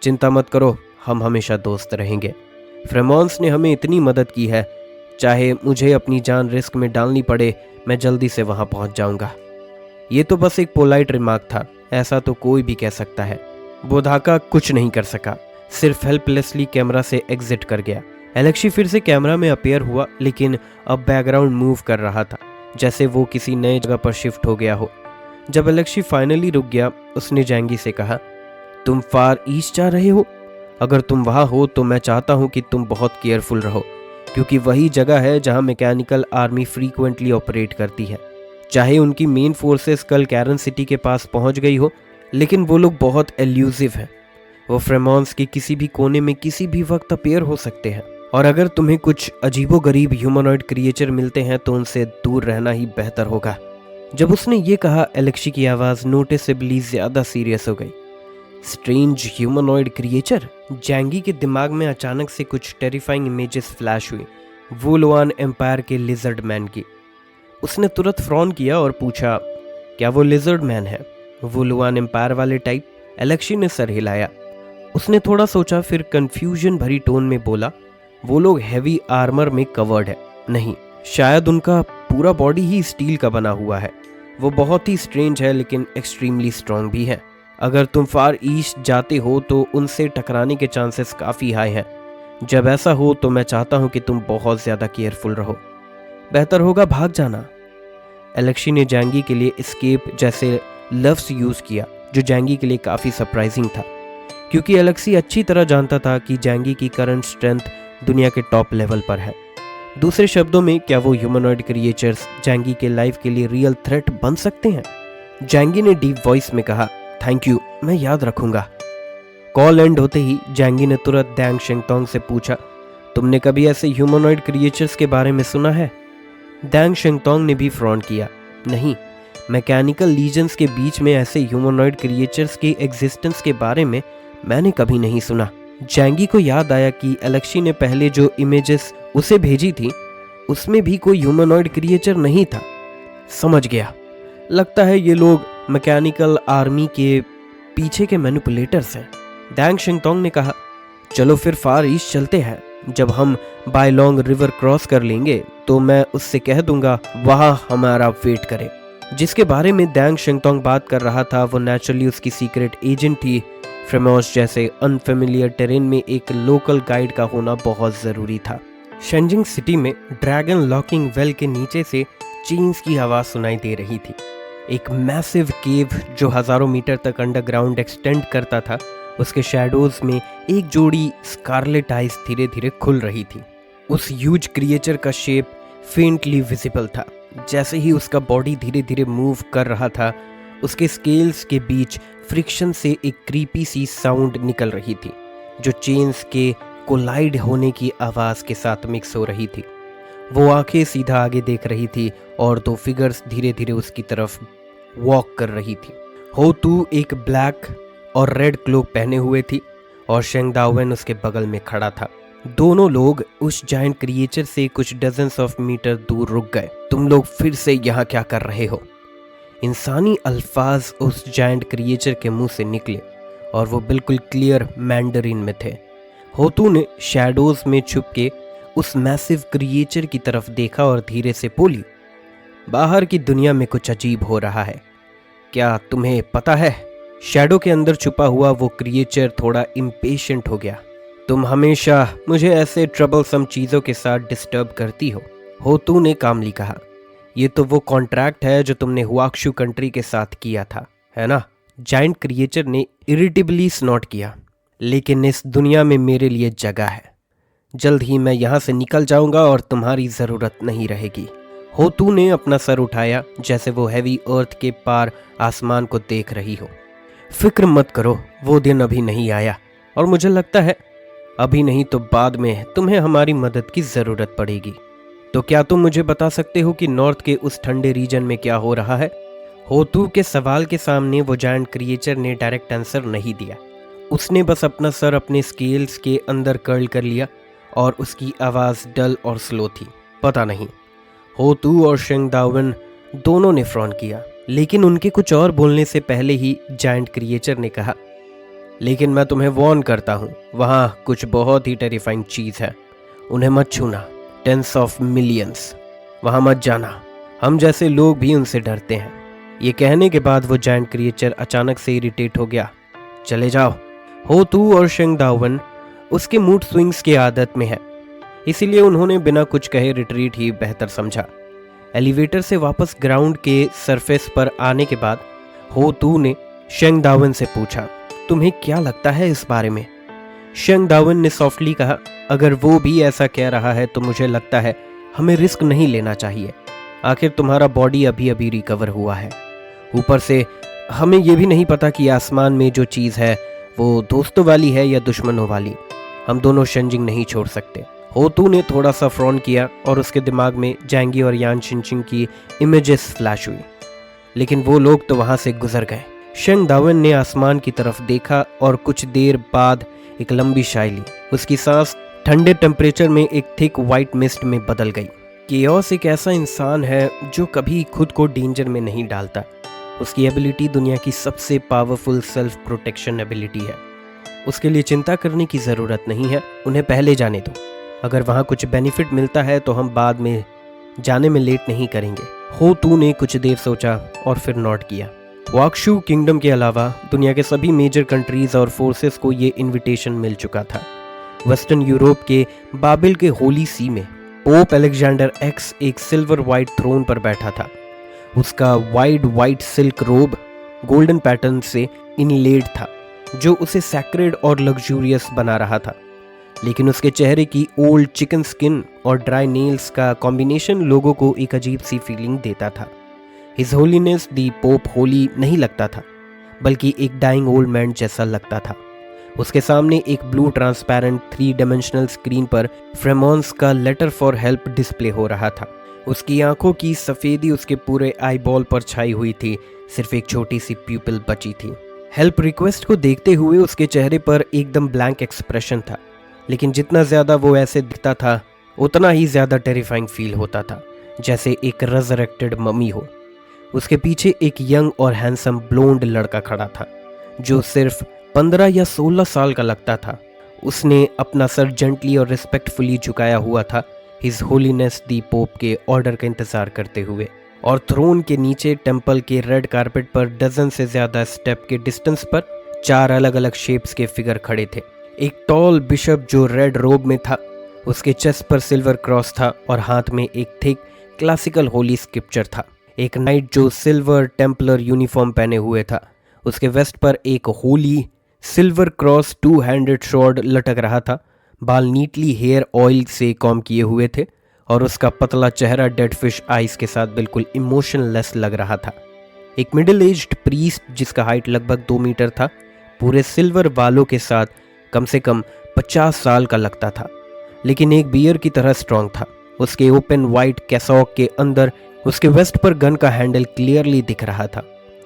चिंता मत करो, हम हमेशा दोस्त रहेंगे। फ्रेमोन्स ने हमें इतनी मदद की है, चाहे मुझे अपनी जान रिस्क में डालनी पड़े, मैं जल्दी से वहाँ पहुँच जाऊँगा। ये तो बस एक पोलाइट रिमार्क था, ऐसा तो कोई भी कह सकता है। बोधाका कुछ नहीं कर सका, सिर्फ हेल्पलेसली कैमरा से एग्जिट कर गया। एलेक्सी फिर से कैमरा में अपेयर हुआ, लेकिन अब बैकग्राउंड मूव कर रहा था, जैसे वो किसी नए जगह पर शिफ्ट हो गया हो। जब एलेक्सी फाइनली रुक गया, उसने जैंगी से कहा, तुम फार ईस्ट जा रहे हो? अगर तुम वहाँ हो तो मैं चाहता हूँ कि तुम बहुत केयरफुल रहो, क्योंकि वही जगह है जहाँ मैकेनिकल आर्मी फ्रीक्वेंटली ऑपरेट करती है। चाहे उनकी मेन फोर्सेस कल कैरन सिटी के पास पहुँच गई हो, लेकिन वो लोग बहुत एल्यूसिव हैं। वो फ्रेमॉन्स के किसी भी कोने में किसी भी वक्त अपीयर हो सकते हैं, और अगर तुम्हें कुछ अजीबोगरीब ह्यूमनॉइड क्रिएचर मिलते हैं तो उनसे दूर रहना ही बेहतर होगा। जब उसने ये कहा, एलेक्सी की आवाज़ नोटिसेबली ज़्यादा सीरियस हो गई। Strange humanoid creature? जैंगी के दिमाग में अचानक से कुछ टेरिफाइंग इमेजेस फ्लैश हुई, वुलवान एम्पायर के लिजर्ड मैन की। उसने तुरंत फ्रॉन किया और पूछा, क्या वो लिजर्ड मैन है? वुलवान एम्पायर वाले टाइप? एलेक्सी ने सर हिलाया। उसने थोड़ा सोचा, फिर कंफ्यूजन भरी टोन में बोला, वो लोग हैवी आर्मर में कवर्ड है। नहीं, शायद उनका पूरा बॉडी ही स्टील का बना हुआ है। वो बहुत ही स्ट्रेंज है, लेकिन एक्सट्रीमली स्ट्रांग भी है। अगर तुम फार ईस्ट जाते हो तो उनसे टकराने के चांसेस काफ़ी हाई हैं। जब ऐसा हो तो मैं चाहता हूँ कि तुम बहुत ज़्यादा केयरफुल रहो। बेहतर होगा भाग जाना। एलेक्सी ने जैंगी के लिए एस्केप जैसे लफ्ज़ यूज़ किया, जो जैंगी के लिए काफ़ी सरप्राइजिंग था, क्योंकि एलेक्सी अच्छी तरह जानता था कि जैंगी की करंट स्ट्रेंथ दुनिया के टॉप लेवल पर है। दूसरे शब्दों में, क्या वो ह्यूमनॉइड क्रिएचर्स जैंगी के लाइफ के लिए रियल थ्रेट बन सकते हैं? जैंगी ने डीप वॉइस में कहा, थैंक यू, मैं याद रखूंगा। कॉल एंड होते ही जैंगी ने तुरंत दैंग शेंगतोंग से पूछा, तुमने कभी ऐसे ह्यूमनॉइड क्रिएचर्स के बारे में सुना है? दैंग शेंगतोंग ने भी फ्रॉन किया, नहीं, मैकेनिकल लीजेंस के बीच में ऐसे ह्यूमनॉइड क्रिएचर्स के एग्जिस्टेंस के बारे में मैंने कभी नहीं सुना। जैंगी को याद आया कि एलेक्सी ने पहले जो इमेजेस उसे भेजी थी, उसमें भी कोई ह्यूमनॉइड क्रिएचर नहीं था। समझ गया, लगता है ये लोग मैकेनिकल आर्मी के पीछे के मैनिपुलेटर्स हैं। दैंग शेंगतोंग ने कहा, चलो फिर फार ईस्ट चलते हैं। जब हम बायलोंग रिवर क्रॉस कर लेंगे तो मैं उससे कह दूंगा वहाँ हमारा वेट करे। जिसके बारे में दैंग शेंगतोंग बात कर रहा था वो नेचुरली उसकी सीक्रेट एजेंट थी। फ्रेमॉस जैसे अनफेमिलियर टेरेन में एक लोकल गाइड का होना बहुत ज़रूरी था। शेंजिंग सिटी में ड्रैगन लॉकिंग वेल के नीचे से चेन्स की आवाज़ सुनाई दे रही थी। एक मैसिव केव जो हज़ारों मीटर तक अंडरग्राउंड एक्सटेंड करता था, उसके शैडोज में एक जोड़ी स्कारलेट आइज धीरे धीरे खुल रही थी। उस ह्यूज क्रिएचर का शेप फेंटली विजिबल था। जैसे ही उसका बॉडी धीरे धीरे मूव कर रहा था, उसके स्केल्स के बीच फ्रिक्शन से एक क्रीपी सी साउंड निकल रही थी, जो चेन्स के कोलाइड होने की आवाज़ के साथ मिक्स हो रही थी। वो आंखें सीधा आगे देख रही थी और दो फिगर्स धीरे धीरे उसकी तरफ वॉक कर रही थी। हो तू एक ब्लैक और रेड क्लोक पहने हुए थी और शेंग दाओवेन उसके बगल में खड़ा था। दोनों लोग उस जायंट क्रिएचर से कुछ डजन्स ऑफ मीटर दूर रुक गए। तुम लोग फिर से यहाँ क्या कर रहे हो? इंसानी अल्फाज उस जायंट क्रिएचर के मुंह से निकले और वो बिल्कुल क्लियर मैंडरिन में थे। होतू ने शैडोज में छुप के उस मैसिव क्रिएचर की तरफ देखा और धीरे से बोली, बाहर की दुनिया में कुछ अजीब हो रहा है, क्या तुम्हें पता है? शैडो के अंदर छुपा हुआ वो क्रिएचर थोड़ा इम्पेशेंट हो गया। तुम हमेशा मुझे ऐसे ट्रबलसम चीज़ों के साथ डिस्टर्ब करती हो, होतू ने कामली कहा। ये तो वो कॉन्ट्रैक्ट है जो तुमने हुआक्शु कंट्री के साथ किया था, है ना? जायंट क्रिएचर ने इरिटेबली स्नॉट किया। लेकिन इस दुनिया में मेरे लिए जगह है। जल्द ही मैं यहाँ से निकल जाऊंगा और तुम्हारी ज़रूरत नहीं रहेगी। होतू ने अपना सर उठाया जैसे वो हैवी अर्थ के पार आसमान को देख रही हो। फिक्र मत करो, वो दिन अभी नहीं आया और मुझे लगता है अभी नहीं तो बाद में तुम्हें हमारी मदद की ज़रूरत पड़ेगी। तो क्या तुम मुझे बता सकते हो कि नॉर्थ के उस ठंडे रीजन में क्या हो रहा है? होतू के सवाल के सामने वो जायंट क्रिएचर ने डायरेक्ट आंसर नहीं दिया। उसने बस अपना सर अपने स्केल्स के अंदर कर्ल कर लिया और उसकी आवाज़ डल और स्लो थी। पता नहीं। होतू और शेंग दाओवेन दोनों ने फ्रॉन किया, लेकिन उनके कुछ और बोलने से पहले ही जायंट क्रिएचर ने कहा, लेकिन मैं तुम्हें वॉर्न करता हूँ, वहाँ कुछ बहुत ही टेरिफाइंग चीज़ है, उन्हें मत छूना। टेंस ऑफ मिलियंस, वहाँ मत जाना, हम जैसे लोग भी उनसे डरते हैं। ये कहने के बाद वो जायंट क्रिएचर अचानक से इरिटेट हो गया। चले जाओ। होतू और शेंग दाओवेन उसके मूड स्विंग्स की आदत में है, इसीलिए उन्होंने बिना कुछ कहे रिट्रीट ही बेहतर समझा। एलिवेटर से वापस ग्राउंड के सरफेस पर आने के बाद हो तू ने शेंग दावन से पूछा, तुम्हें क्या लगता है इस बारे में? शेंग दावन ने सॉफ्टली कहा, अगर वो भी ऐसा कह रहा है तो मुझे लगता है हमें रिस्क नहीं लेना चाहिए। आखिर तुम्हारा बॉडी अभी अभी रिकवर हुआ है। ऊपर से हमें ये भी नहीं पता कि आसमान में जो चीज़ है वो दोस्तों वाली है या दुश्मनों वाली। हम दोनों शेंजिंग नहीं छोड़ सकते। होतू ने थोड़ा सा फ्रॉन किया और उसके दिमाग में जैंगी और यान शिनचिंग की इमेजेस फ्लैश हुई, लेकिन वो लोग तो वहां से गुजर गए। शेंग दावन ने आसमान की तरफ देखा और कुछ देर बाद एक लंबी सांस ली। उसकी सांस ठंडे टेम्परेचर में एक थिक वाइट मिस्ट में बदल गई। केओस एक ऐसा इंसान है जो कभी खुद को डेंजर में नहीं डालता। उसकी एबिलिटी दुनिया की सबसे पावरफुल सेल्फ प्रोटेक्शन एबिलिटी है। उसके लिए चिंता करने की ज़रूरत नहीं है, उन्हें पहले जाने दो। अगर वहाँ कुछ बेनिफिट मिलता है तो हम बाद में जाने में लेट नहीं करेंगे। हो तू ने कुछ देर सोचा और फिर नोट किया। वाक्शु किंगडम के अलावा दुनिया के सभी मेजर कंट्रीज और फोर्सेस को ये इनविटेशन मिल चुका था। वेस्टर्न यूरोप के बाबिल के होली सी में पोप अलेक्जेंडर एक्स एक सिल्वर वाइट थ्रोन पर बैठा था। उसका वाइड वाइट सिल्क रोब गोल्डन पैटर्न से इनलेड था, जो उसे सैक्रेड और लग्जूरियस बना रहा था। लेकिन उसके चेहरे की ओल्ड चिकन स्किन और ड्राई नेल्स का कॉम्बिनेशन लोगों को एक अजीब सी फीलिंग देता था। हिज होलीनेस दी पोप होली नहीं लगता था, बल्कि एक डाइंग ओल्ड मैन जैसा लगता था। उसके सामने एक ब्लू ट्रांसपेरेंट 3 डायमेंशनल स्क्रीन पर फ्रेमोन्स का लेटर फॉर हेल्प डिस्प्ले हो रहा था। उसकी आंखों की सफ़ेदी उसके पूरे आईबॉल पर छाई हुई थी, सिर्फ एक छोटी सी प्यूपिल बची थी। हेल्प रिक्वेस्ट को देखते हुए उसके चेहरे पर एकदम ब्लैंक एक्सप्रेशन था, लेकिन जितना ज़्यादा वो ऐसे दिखता था उतना ही ज़्यादा टेरिफाइंग फील होता था, जैसे एक रेजरेक्टेड मम्मी हो। उसके पीछे एक यंग और हैंडसम ब्लोंड लड़का खड़ा था, जो सिर्फ 15 या 16 साल का लगता था। उसने अपना सर जेंटली और रिस्पेक्टफुली झुकाया हुआ था, हिज होलीनेस दी पोप के ऑर्डर का इंतजार करते हुए। और थ्रोन के नीचे टेंपल के रेड कारपेट पर डजन से ज़्यादा स्टेप के डिस्टेंस पर 4 अलग अलग शेप्स के फिगर खड़े थे। एक टॉल बिशप जो रेड रोब में था, उसके चेस्ट पर सिल्वर क्रॉस था और हाथ में एक थिक क्लासिकल होली स्क्रिप्चर था। एक नाइट जो सिल्वर टेम्पलर यूनिफॉर्म पहने हुए था, उसके वेस्ट पर एक Holi silver cross 2 handed shard लटक रहा था। बाल नीटली हेयर ऑयल से कॉम किए हुए थे और उसका पतला चेहरा डेड फिश आइज के साथ बिल्कुल इमोशनलेस लग रहा था। एक मिडिल एज्ड प्रीस्ट जिसका हाइट लगभग 2 मीटर था, पूरे सिल्वर बालों के साथ कम से कम 50 साल का लगता था, लेकिन एक बियर की तरह स्ट्रांग था। उसके ओपन वाइट कैसॉक के अंदर उसके वेस्ट पर गन का हैंडल क्लियरली दिख रहा था,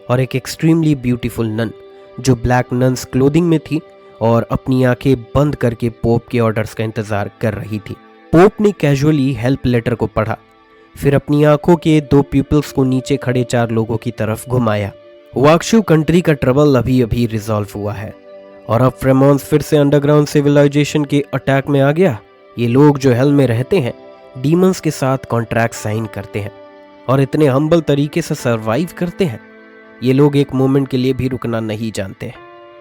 और एक एक्सट्रीमली ब्यूटीफुल नन जो ब्लैक नन्स क्लोथिंग में थी और अपनी आंखें बंद करके पोप के ऑर्डर्स का इंतजार कर रही थी। पोप ने कैजुअली हेल्प लेटर को पढ़ा, फिर अपनी आंखों के 2 पीपल्स को नीचे खड़े 4 लोगों की तरफ घुमाया। वाक्शु कंट्री का ट्रबल अभी अभी रिजॉल्व हुआ है और अब फ्रेमोन्स फिर से अंडरग्राउंड सिविलाइजेशन के अटैक में आ गया। ये लोग जो हेल में रहते हैं, डीमंस के साथ कॉन्ट्रैक्ट साइन करते हैं और इतने हम्बल तरीके से सरवाइव करते हैं। ये लोग एक मोमेंट के लिए भी रुकना नहीं जानते।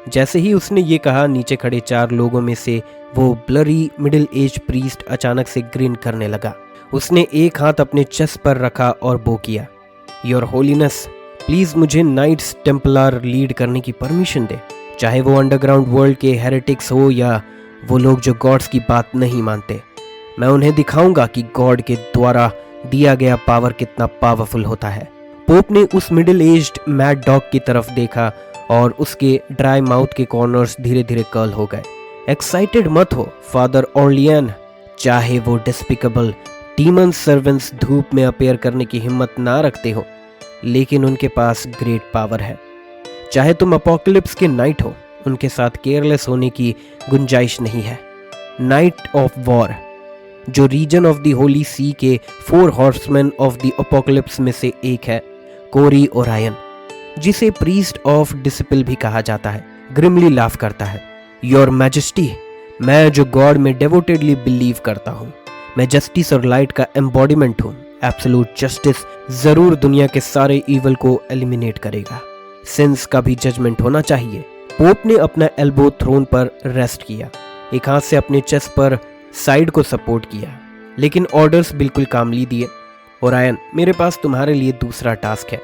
जैसे ही उसने ये कहा, नीचे खड़े 4 लोगों में से वो ब्लरी मिडिल एज प्रीस्ट अचानक से ग्रीन करने लगा। उसने एक हाथ अपने चेस्ट पर रखा और बो किया। योर होलीनेस, प्लीज मुझे नाइट्स टेम्पलर लीड करने की परमिशन दे, चाहे वो अंडरग्राउंड वर्ल्ड के हेरेटिक्स हो या वो लोग जो गॉड्स की बात नहीं मानते। मैं उन्हें दिखाऊंगा कि गॉड के द्वारा दिया गया पावर कितना पावरफुल होता है। पोप ने उस मिडिल एज्ड मैड डॉग की तरफ देखा और उसके ड्राई माउथ के कॉर्नर्स धीरे धीरे कर्ल हो गए। एक्साइटेड मत हो फादर ऑर्लियन, चाहे वो डिस्पिकेबल डीमन सर्वेंट्स धूप में अपेयर करने की हिम्मत ना रखते हो, लेकिन उनके पास ग्रेट पावर है। चाहे तुम अपोकलिप्स के नाइट हो, उनके साथ केयरलेस होने की गुंजाइश नहीं है। नाइट ऑफ वॉर, जो रीजन ऑफ द होली सी के 4 हॉर्समैन ऑफ द अपोकलिप्स में से एक है, कोरी ओरायन, जिसे प्रीस्ट ऑफ डिसिपल भी कहा जाता है, ग्रिमली लाफ करता है। योर मैजेस्टी, मैं जो गॉड में डेवोटेडली बिलीव करता हूँ, मैं जस्टिस और लाइट का एम्बॉडीमेंट हूँ। एब्सोल्यूट जस्टिस जरूर दुनिया के सारे ईवल को एलिमिनेट करेगा। सिंस का भी जजमेंट होना चाहिए। पोप ने अपना एल्बो थ्रोन पर रेस्ट किया, एक हाथ से अपने चेस्ट पर साइड को सपोर्ट किया, लेकिन ऑर्डर्स बिल्कुल कामली दिए। ओरायन, मेरे पास तुम्हारे लिए दूसरा टास्क है।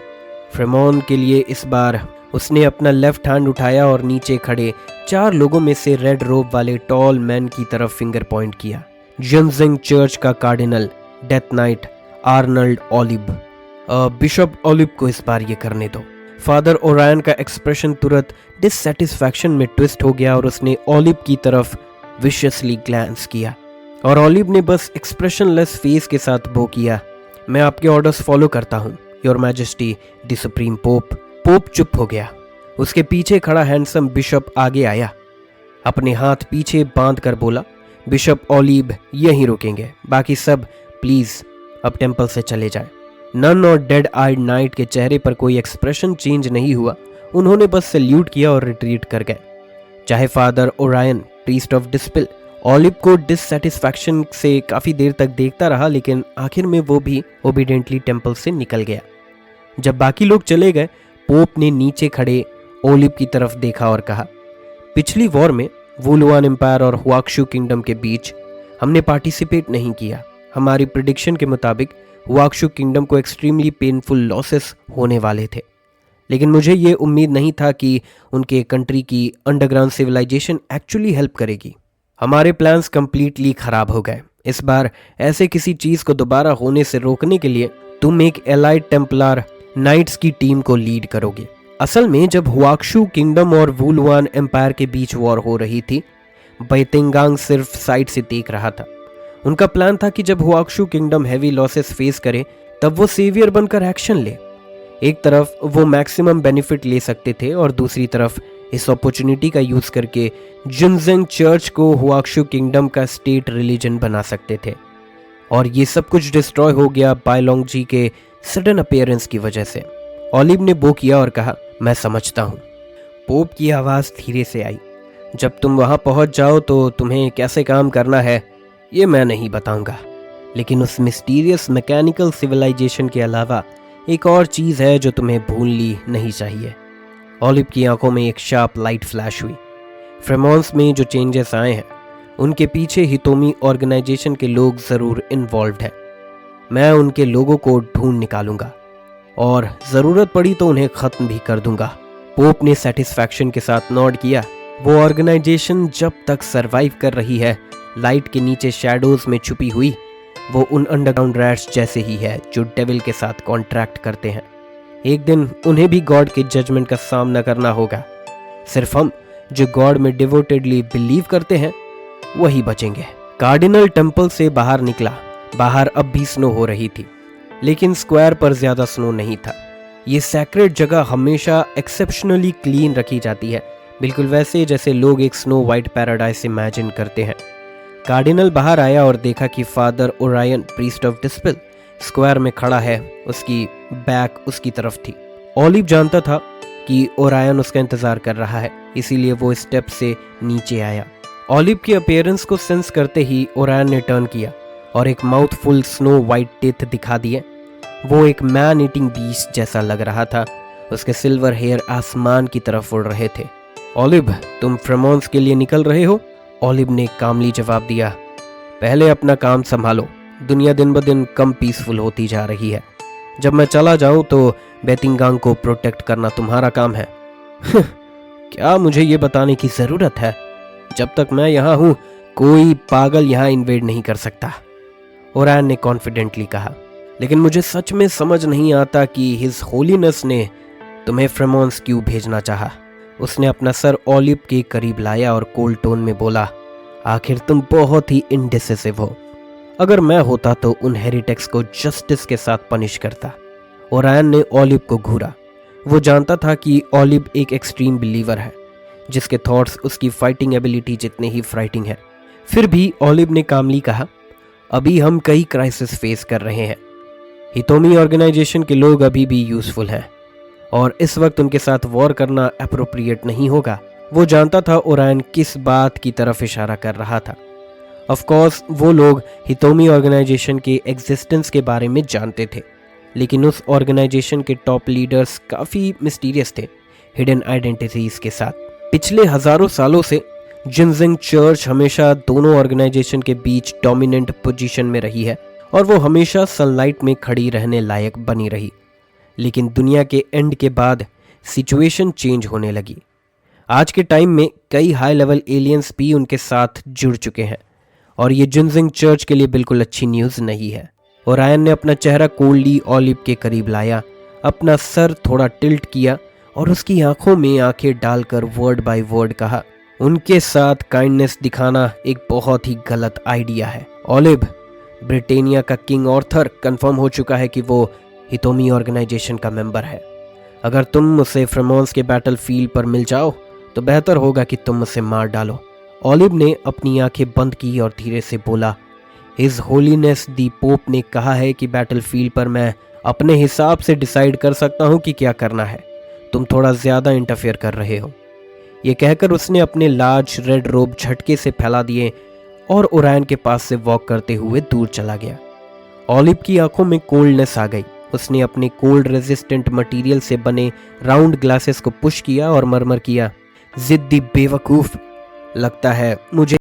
फ्रेमोन के लिए इस बार उसने अपना लेफ्ट हैंड उठाया और नीचे खड़े 4 लोगों में से रेड रोब वाले टॉल मैन की तरफ फिंगर पॉइंट किया। जिनजिंग चर्च का cardinal death knight Arnold Olib. Bishop Olib को इस बार ये करने दो। फादर ओरायन का एक्सप्रेशन तुरंत डिससैटिस्फैक्शन में ट्विस्ट हो गया और उसने ओलिब की तरफ विशियसली ग्लैंस किया और ओलिब ने बस एक्सप्रेशनलेस फेस के साथ बो किया। मैं आपके ऑर्डर्स फॉलो करता हूँ your majesty the supreme pope. Pope चुप हो गया। उसके पीछे खड़ा हैंडसम बिशप आगे आया, अपने हाथ पीछे बांध कर बोला, बिशप ओलिब यहीं रुकेंगे, बाकी सब प्लीज अब टेंपल से चले जाएं। नन और डेड आइड नाइट के चेहरे पर कोई एक्सप्रेशन चेंज नहीं हुआ। उन्होंने बस सैल्यूट किया और रिट्रीट कर गए। चाहे father Orion priest of डिस्पिल olive को डिससैटिस्फैक्शन से काफी देर तक देखता रहा, लेकिन आखिर में वो भी ओबीडियंटली टेंपल से निकल गया। जब बाकी लोग चले गए, पोप ने नीचे खड़े ओलिब की तरफ देखा और कहा, पिछली वॉर में वुलुआन एम्पायर और हुआक्शु किंगडम के बीच हमने पार्टिसिपेट नहीं किया। हमारी प्रिडिक्शन के मुताबिक हुआक्शु किंगडम को एक्सट्रीमली पेनफुल लॉसेस होने वाले थे, लेकिन मुझे ये उम्मीद नहीं था कि उनके कंट्री की अंडरग्राउंड सिविलाइजेशन एक्चुअली हेल्प करेगी। हमारे प्लान्स कंप्लीटली खराब हो गए। इस बार ऐसे किसी चीज को दोबारा होने से रोकने के लिए तुम एक एलाइड टेम्पलार नाइट्स की टीम को लीड करोगे। असल में जब हुआक्शु किंगडम और वुलुआन एम्पायर के बीच वॉर हो रही थी, बैतिंगांग सिर्फ साइड से देख रहा था। उनका प्लान था कि जब हुआक्शु किंगडम हैवी लॉसेस फेस करे तब वो सेवियर बनकर एक्शन ले। एक तरफ वो मैक्सिमम बेनिफिट ले सकते थे और दूसरी तरफ इस अपॉर्चुनिटी का यूज करके जिनजिंग चर्च को हुआक्शु किंगडम का स्टेट रिलीजन बना सकते थे। और ये सब कुछ डिस्ट्रॉय हो गया बायलोंग जी के सडन अपीयरेंस की वजह से। ओलिब ने बो किया और कहा, मैं समझता हूँ। पोप की आवाज़ धीरे से आई, जब तुम वहाँ पहुँच जाओ तो तुम्हें कैसे काम करना है ये मैं नहीं बताऊंगा, लेकिन उस मिस्टीरियस मैकेनिकल सिविलाइजेशन के अलावा एक और चीज़ है जो तुम्हें भूलनी नहीं चाहिए। ओलिब की आंखों में एक शार्प लाइट फ्लैश हुई। फ्रेमोन्स में जो चेंजेस आए हैं उनके पीछे हितोमी ऑर्गेनाइजेशन के लोग ज़रूर इन्वॉल्व हैं। मैं उनके लोगों को ढूंढ निकालूंगा और ज़रूरत पड़ी तो उन्हें ख़त्म भी कर दूंगा। पोप ने सेटिस्फैक्शन के साथ नॉड किया। वो ऑर्गेनाइजेशन जब तक सरवाइव कर रही है, लाइट के नीचे शैडोज में छुपी हुई, वो उन अंडरग्राउंड रैट्स जैसे ही है जो डेविल के साथ कॉन्ट्रैक्ट करते हैं। एक दिन उन्हें भी गॉड के जजमेंट का सामना करना होगा। सिर्फ हम जो गॉड में डिवोटेडली बिलीव करते हैं वही बचेंगे। कार्डिनल टेंपल से बाहर निकला। बाहर अब भी स्नो हो रही थी, लेकिन स्क्वायर पर ज्यादा स्नो नहीं था। ये सैक्रेड जगह हमेशा एक्सेप्शनली क्लीन रखी जाती है, बिल्कुल वैसे जैसे लोग एक स्नो वाइट पैराडाइस इमेजिन करते हैं। कार्डिनल बाहर आया और देखा कि father Orion priest of Dispil square में खड़ा है। उसकी बैक उसकी तरफ थी। ओलिव जानता था कि ओरायन उसका इंतजार कर रहा है, इसीलिए वो स्टेप से नीचे आया। ओलिव की अपीयरेंस को सेंस करते ही ओरायन ने टर्न किया और एक mouth full snow white teeth दिखा दिए। वो एक मैन ईटिंग बीस्ट जैसा लग रहा था। उसके सिल्वर हेयर आसमान की तरफ उड़ रहे थे। ओलिव, तुम फ्रेमोन्स के लिए निकल रहे हो? ओलिव ने कामली जवाब दिया, पहले अपना काम संभालो। दुनिया दिन ब दिन कम पीसफुल होती जा रही है। जब मैं चला जाऊं तो बैतिंगांग को प्रोटेक्ट करना तुम्हारा काम है। क्या मुझे ये बताने की जरूरत है? जब तक मैं यहाँ हूँ कोई पागल यहाँ इन्वेड नहीं कर सकता, ओरायन ने कॉन्फिडेंटली कहा। लेकिन मुझे सच में समझ नहीं आता कि हिज होलीनेस ने तुम्हें फ्रेमोन्स क्यों भेजना चाहा। उसने अपना सर ओलिव के करीब लाया और कोल्ड टोन में बोला, आखिर तुम बहुत ही इनडिसिसिव हो। अगर मैं होता तो उन हेरिटेक्स को जस्टिस के साथ पनिश करता। ओरायन ने ओलिव को घूरा। वो जानता था कि ओलिव एक एक्सट्रीम बिलीवर है, जिसके थॉट्स उसकी फाइटिंग एबिलिटी जितने ही फ्राइटिंग है। फिर भी ओलिव ने कामली कहा, अभी हम कई क्राइसिस फेस कर रहे हैं। हितोमी ऑर्गेनाइजेशन के लोग अभी भी यूजफुल हैं और इस वक्त उनके साथ वॉर करना अप्रोप्रिएट नहीं होगा। वो जानता था ओरायन किस बात की तरफ इशारा कर रहा था। ऑफ कोर्स वो लोग हितोमी ऑर्गेनाइजेशन के एग्जिस्टेंस के बारे में जानते थे, लेकिन उस ऑर्गेनाइजेशन के टॉप लीडर्स काफ़ी मिस्टीरियस थे, हिडन आइडेंटिटीज के साथ। पिछले हजारों सालों से जिनजिंग चर्च हमेशा दोनों ऑर्गेनाइजेशन के बीच डोमिनेंट पोजीशन में रही है और वो हमेशा सनलाइट में खड़ी रहने लायक बनी रही। लेकिन दुनिया के एंड के बाद सिचुएशन चेंज होने लगी। आज के टाइम में कई हाई लेवल एलियंस भी उनके साथ जुड़ चुके हैं और ये जुनजिंग चर्च के लिए बिल्कुल अच्छी न्यूज़ नहीं है। ओरायन ने अपना चेहरा कोल्डली ओलिव के करीब लाया, अपना सर थोड़ा टिल्ट किया और उसकी आंखों में आंखें डालकर वर्ड बाय वर्ड कहा, उनके साथ काइंडनेस दिखाना एक बहुत ही गलत आइडिया है। ओलिव, ब्रिटेनिया का किंग ऑर्थर कंफर्म हो चुका है कि वो हितोमी ऑर्गेनाइजेशन का मेंबर है। अगर तुम उसे फ्रेमोन्स के बैटल फील्ड पर मिल जाओ तो बेहतर होगा कि तुम उसे मार डालो। ओलिव ने अपनी आंखें बंद की और धीरे से बोला, हिज होलीनेस दी पोप ने कहा है कि बैटल फील्ड पर मैं अपने हिसाब से डिसाइड कर सकता हूं कि क्या करना है। तुम थोड़ा ज्यादा इंटरफेयर कर रहे हो। ये कहकर उसने अपने लार्ज रेड रोब झटके से फैला दिए और ओरायन के पास से वॉक करते हुए दूर चला गया। ओलिव की आंखों में कोल्डनेस आ गई। उसने अपने कोल्ड रेजिस्टेंट मटेरियल से बने राउंड ग्लासेस को पुश किया और मरमर किया, जिद्दी बेवकूफ, लगता है मुझे